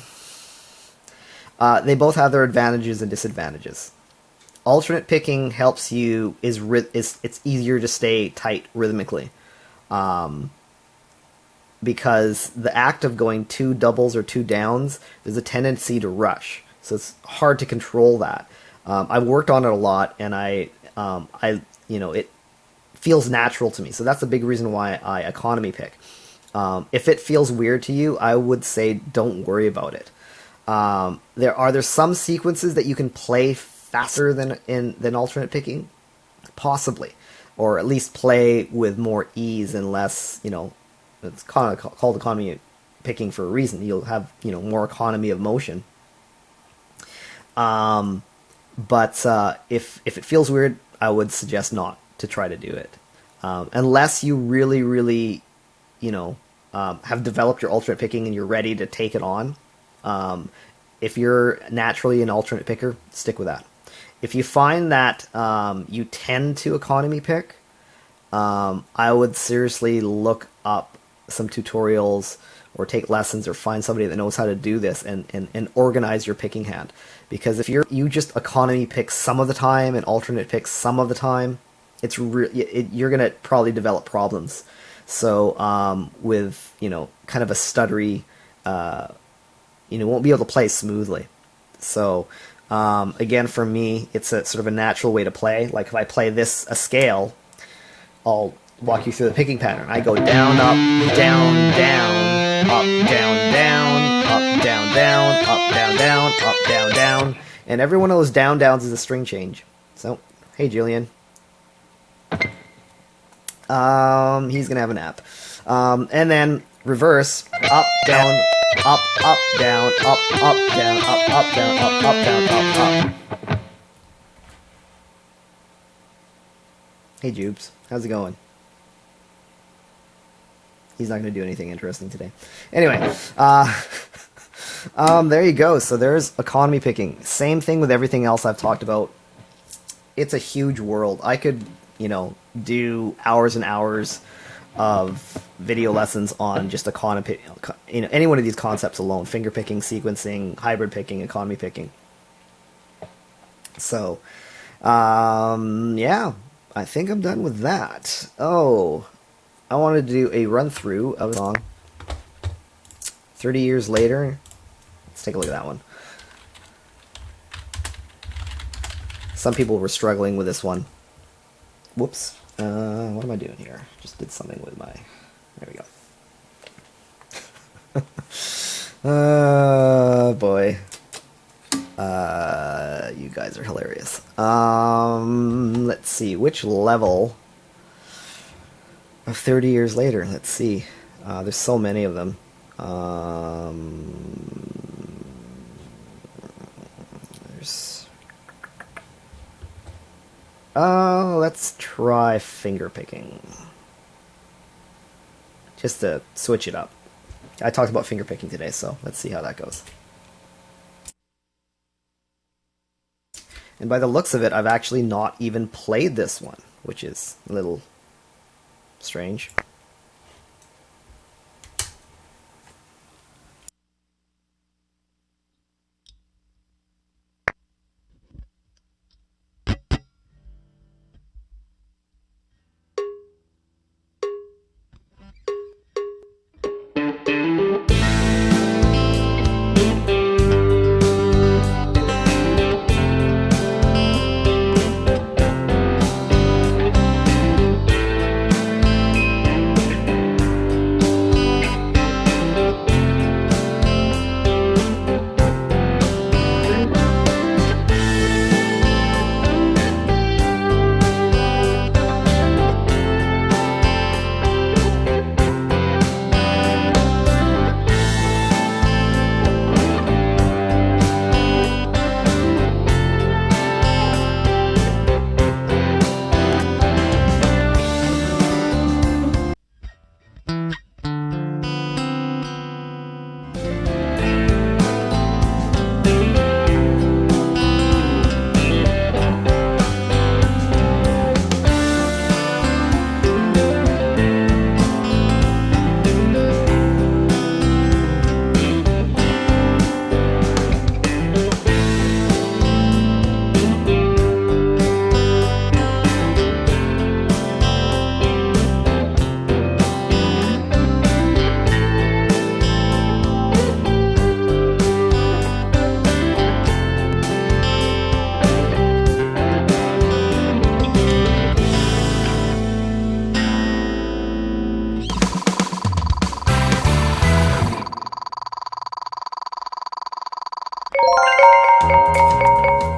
They both have their advantages and disadvantages. Alternate picking helps you, it's easier to stay tight rhythmically. Because the act of going two doubles or two downs, there's a tendency to rush. So it's hard to control that. I've worked on it a lot, and it feels natural to me. So that's the big reason why I economy pick. If it feels weird to you, I would say don't worry about it. There's some sequences that you can play faster than alternate picking? Possibly. Or at least play with more ease and less, it's called economy picking for a reason. You'll have, more economy of motion. But if it feels weird, I would suggest not to try to do it, unless you really, really, have developed your alternate picking and you're ready to take it on. If you're naturally an alternate picker, stick with that. If you find that you tend to economy pick, I would seriously look up some tutorials or take lessons or find somebody that knows how to do this and organize your picking hand. Because if you just economy pick some of the time and alternate pick some of the time, you're going to probably develop problems. So with, kind of a stuttery, won't be able to play smoothly. So again, for me, it's a sort of a natural way to play. Like if I play a scale, I'll walk you through the picking pattern. I go down, up, down, down, up, down, down, up, down, down, up, down, down, up, down, down. And every one of those down downs is a string change. So, hey, Julian. He's gonna have a nap. And then reverse, up, down, up, down, up, down, up, down, up, down, up. Hey, Jubes. How's it going? He's not going to do anything interesting today. Anyway, there you go. So there's economy picking. Same thing with everything else I've talked about. It's a huge world. I could, do hours and hours of video lessons on just economy, any one of these concepts alone. Finger picking, sequencing, hybrid picking, economy picking. So, yeah. I think I'm done with that. Oh, I wanted to do a run-through of a song. 30 years later. Let's take a look at that one. Some people were struggling with this one. Whoops. What am I doing here? Just did something with my... There we go. Boy. You guys are hilarious. Let's see, which level of 30 years later? Let's see. There's so many of them. Let's try finger picking. Just to switch it up. I talked about finger picking today, so let's see how that goes. And by the looks of it, I've actually not even played this one, which is a little strange.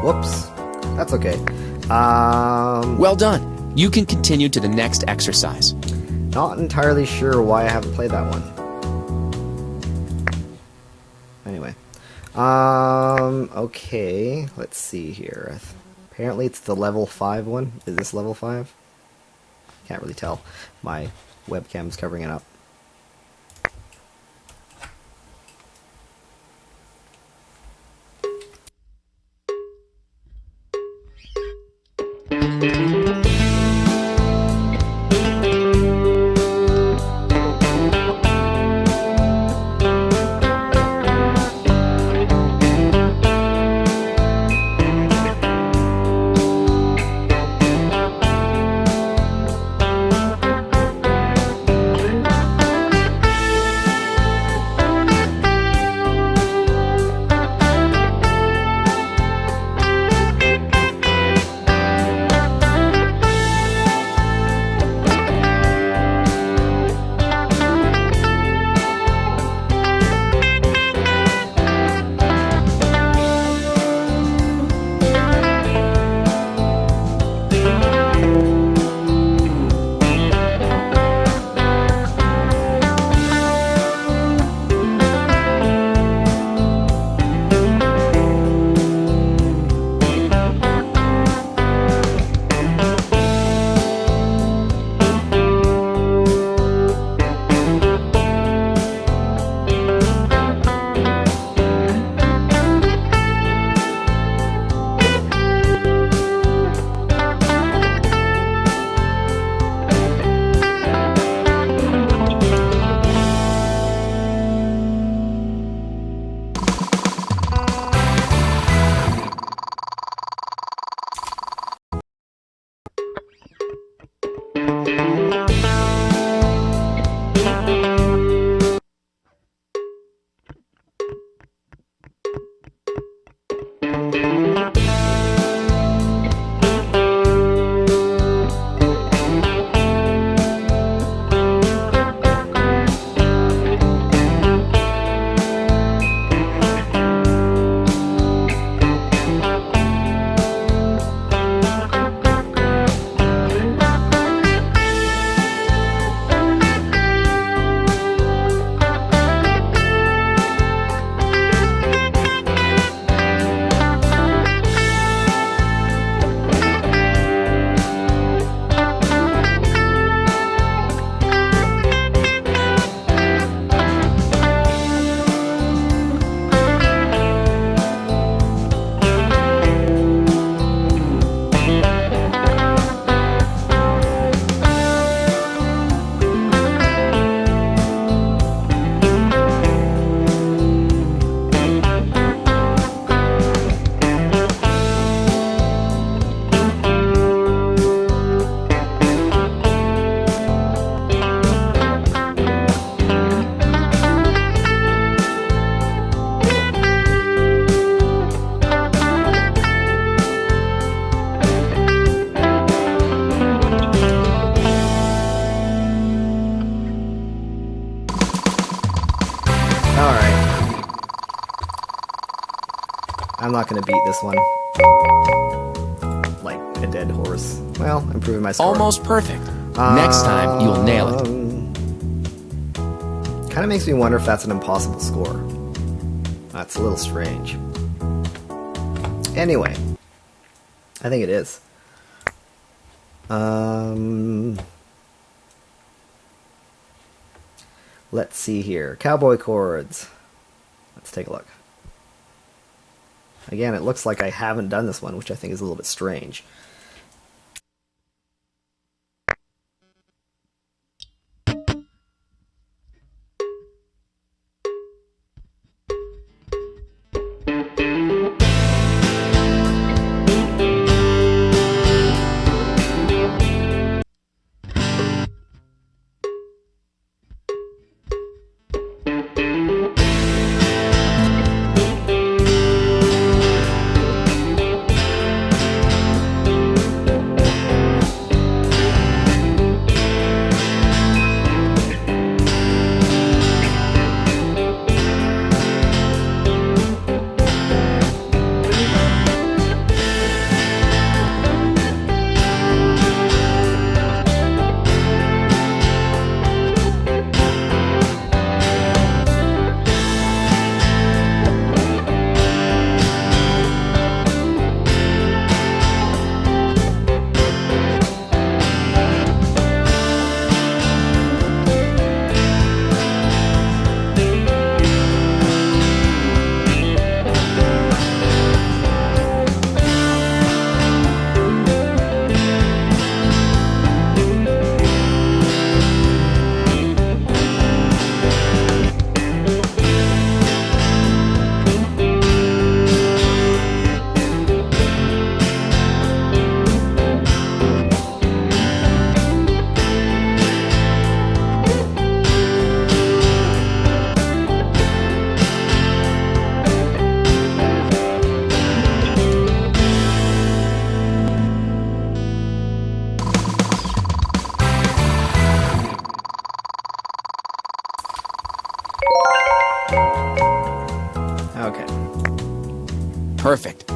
Whoops. That's okay. Well done. You can continue to the next exercise. Not entirely sure why I haven't played that one. Anyway. Okay, let's see here. Apparently it's the level 5 one. Is this level 5? Can't really tell. My webcam's covering it up. I'm not going to beat this one like a dead horse. Well, improving my score. Almost perfect. Next time, you'll nail it. Kind of makes me wonder if that's an impossible score. That's a little strange. Anyway, I think it is. Let's see here. Cowboy chords. Let's take a look. Again, it looks like I haven't done this one, which I think is a little bit strange.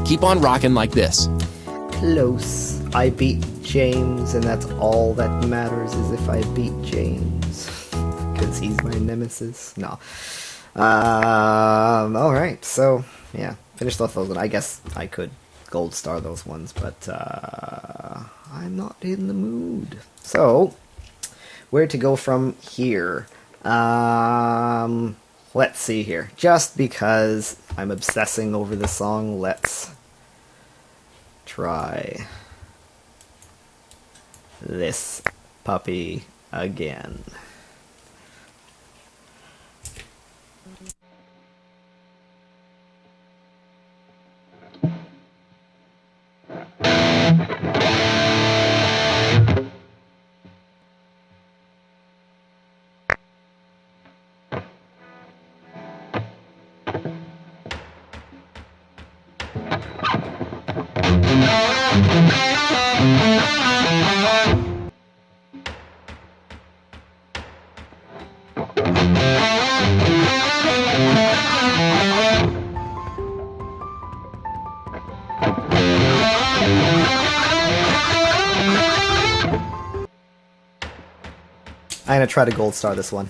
Keep on rocking like this. Close. I beat James, and that's all that matters is if I beat James. Because he's my nemesis. No. Alright, so, yeah. Finished off those, and I guess I could gold star those ones, but I'm not in the mood. So, where to go from here? Let's see here. Just because I'm obsessing over this song, let's try this puppy again. I'm gonna try to gold star this one.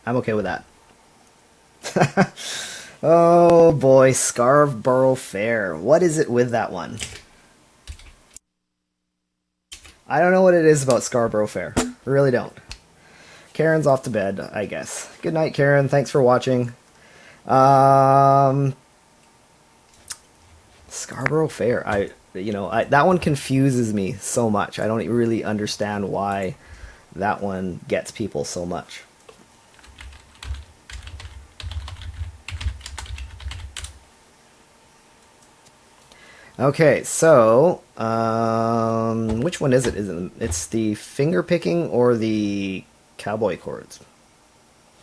I'm okay with that. Oh boy, Scarborough Fair. What is it with that one? I don't know what it is about Scarborough Fair. I really don't. Karen's off to bed, I guess. Good night, Karen. Thanks for watching. Scarborough Fair. That one confuses me so much. I don't really understand why that one gets people so much. Okay, so which one is it? It's the finger picking or the cowboy chords?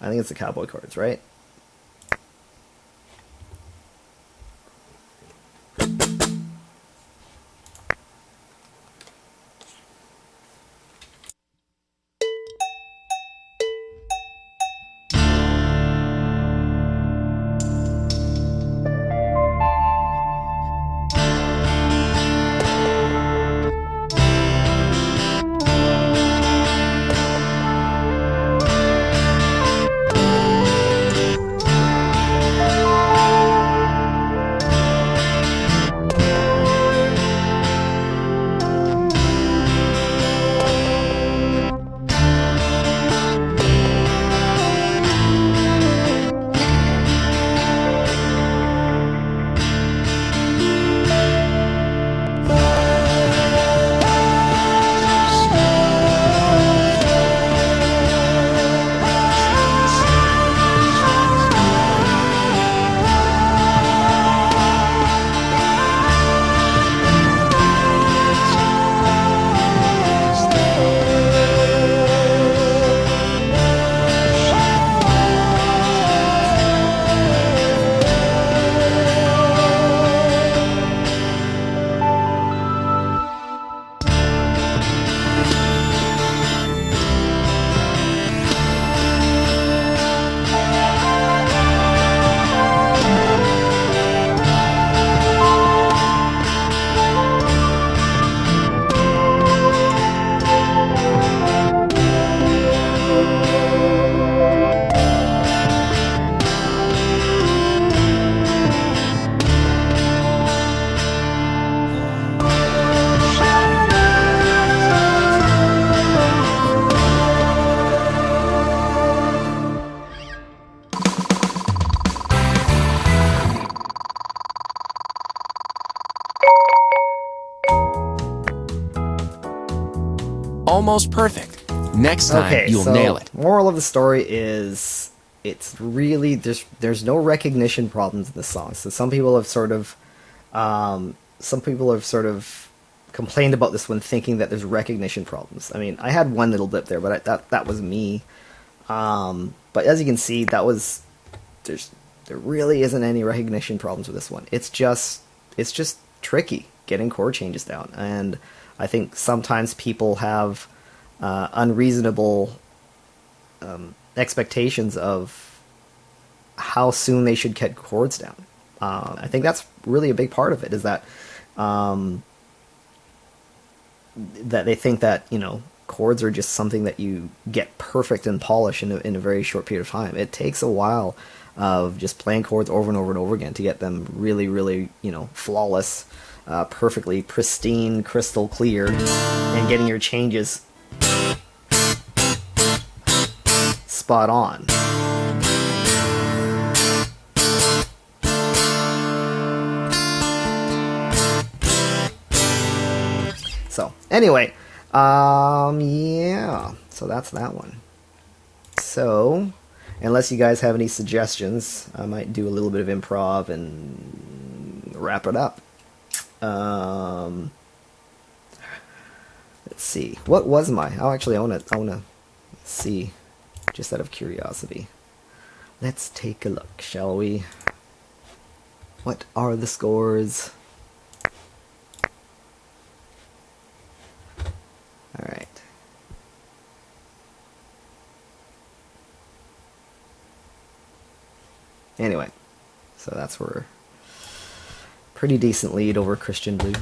I think it's the cowboy chords, right? almost perfect. Next time, Okay, you'll so nail it. moral of the story is it's really there's no recognition problems in the song. So some people have sort of complained about this one, thinking that there's recognition problems. I mean, I had one little blip there, but that was me. But as you can see, there really isn't any recognition problems with this one. It's just tricky getting chord changes down, and I think sometimes people have unreasonable expectations of how soon they should get chords down. I think that's really a big part of it, is that that they think that, you know, chords are just something that you get perfect and polish in a very short period of time. It takes a while of just playing chords over and over and over again to get them really, really, you know, flawless, perfectly pristine, crystal clear, and getting your changes spot on. So, anyway, yeah, so that's that one. So, unless you guys have any suggestions, I might do a little bit of improv and wrap it up. Let's see, what was my? Oh, actually, I wanna see, just out of curiosity. Let's take a look, shall we? What are the scores? All right. Anyway, so that's where pretty decent lead over Christian Blue.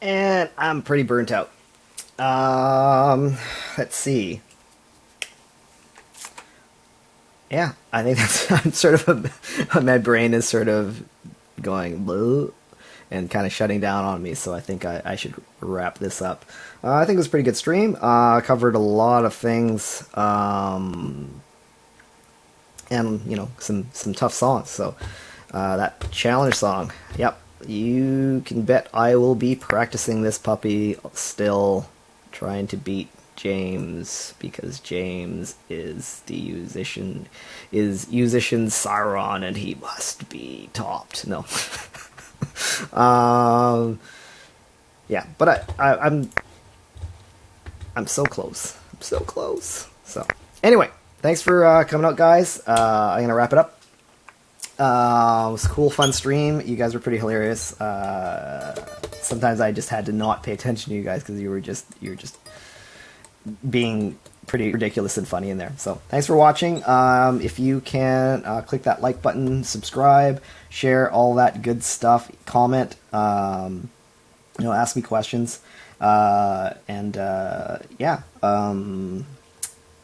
and I'm pretty burnt out. Let's see. Yeah, I think that's I'm sort of my brain is sort of going bleh, and kind of shutting down on me. So I think I should wrap this up. I think it was a pretty good stream. Covered a lot of things, and you know some tough songs. So that challenge song, yep, you can bet I will be practicing this puppy still, trying to beat James, because James is Yousician Sauron, and he must be topped. No. Yeah, but I'm so close. I'm so close. So anyway, thanks for coming out, guys. I'm gonna wrap it up. It was a cool, fun stream. You guys were pretty hilarious. Sometimes I just had to not pay attention to you guys because you were just being pretty ridiculous and funny in there. So thanks for watching. If you can click that like button, subscribe, share, all that good stuff, comment, ask me questions, yeah.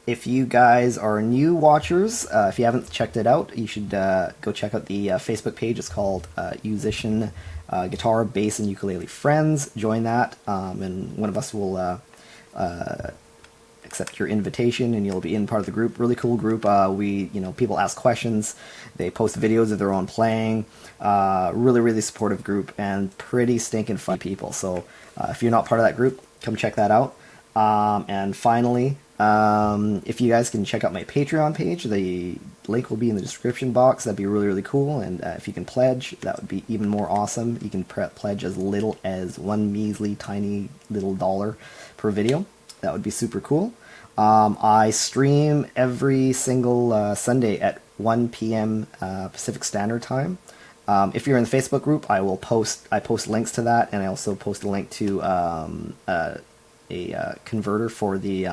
If you guys are new watchers, if you haven't checked it out, you should go check out the Facebook page. It's called Yousician Guitar, Bass, and Ukulele Friends. Join that, and one of us will accept your invitation, and you'll be in part of the group. Really cool group. People ask questions, they post videos of their own playing. Really supportive group, and pretty stinking fun people. So if you're not part of that group, come check that out. And finally, if you guys can check out my Patreon page, the link will be in the description box. That'd be really cool. And if you can pledge, that would be even more awesome. You can pledge as little as one measly tiny little dollar per video. That would be super cool. I stream every single Sunday at 1 p.m. Pacific Standard Time. If you're in the Facebook group, I post links to that, and I also post a link to a converter for the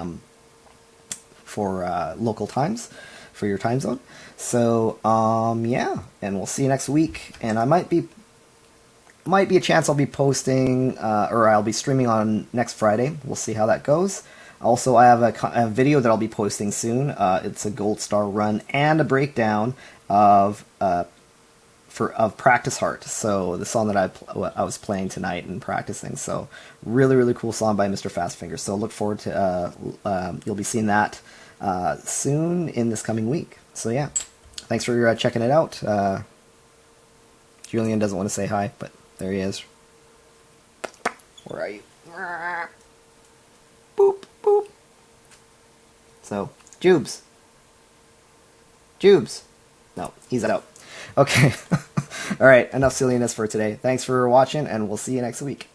local times, for your time zone. So yeah, and we'll see you next week. And I might be a chance I'll be posting or I'll be streaming on next Friday. We'll see how that goes. Also, I have a video that I'll be posting soon. It's a gold star run and a breakdown of Practice Heart. So the song that I was playing tonight and practicing. So really cool song by Mr. Fastfinger. So look forward to you'll be seeing that soon in this coming week. So yeah, thanks for checking it out. Julian doesn't want to say hi, but there he is. Where are you? Boop, boop. So, Jubes. No, he's out. Okay. Alright, enough silliness for today. Thanks for watching, and we'll see you next week.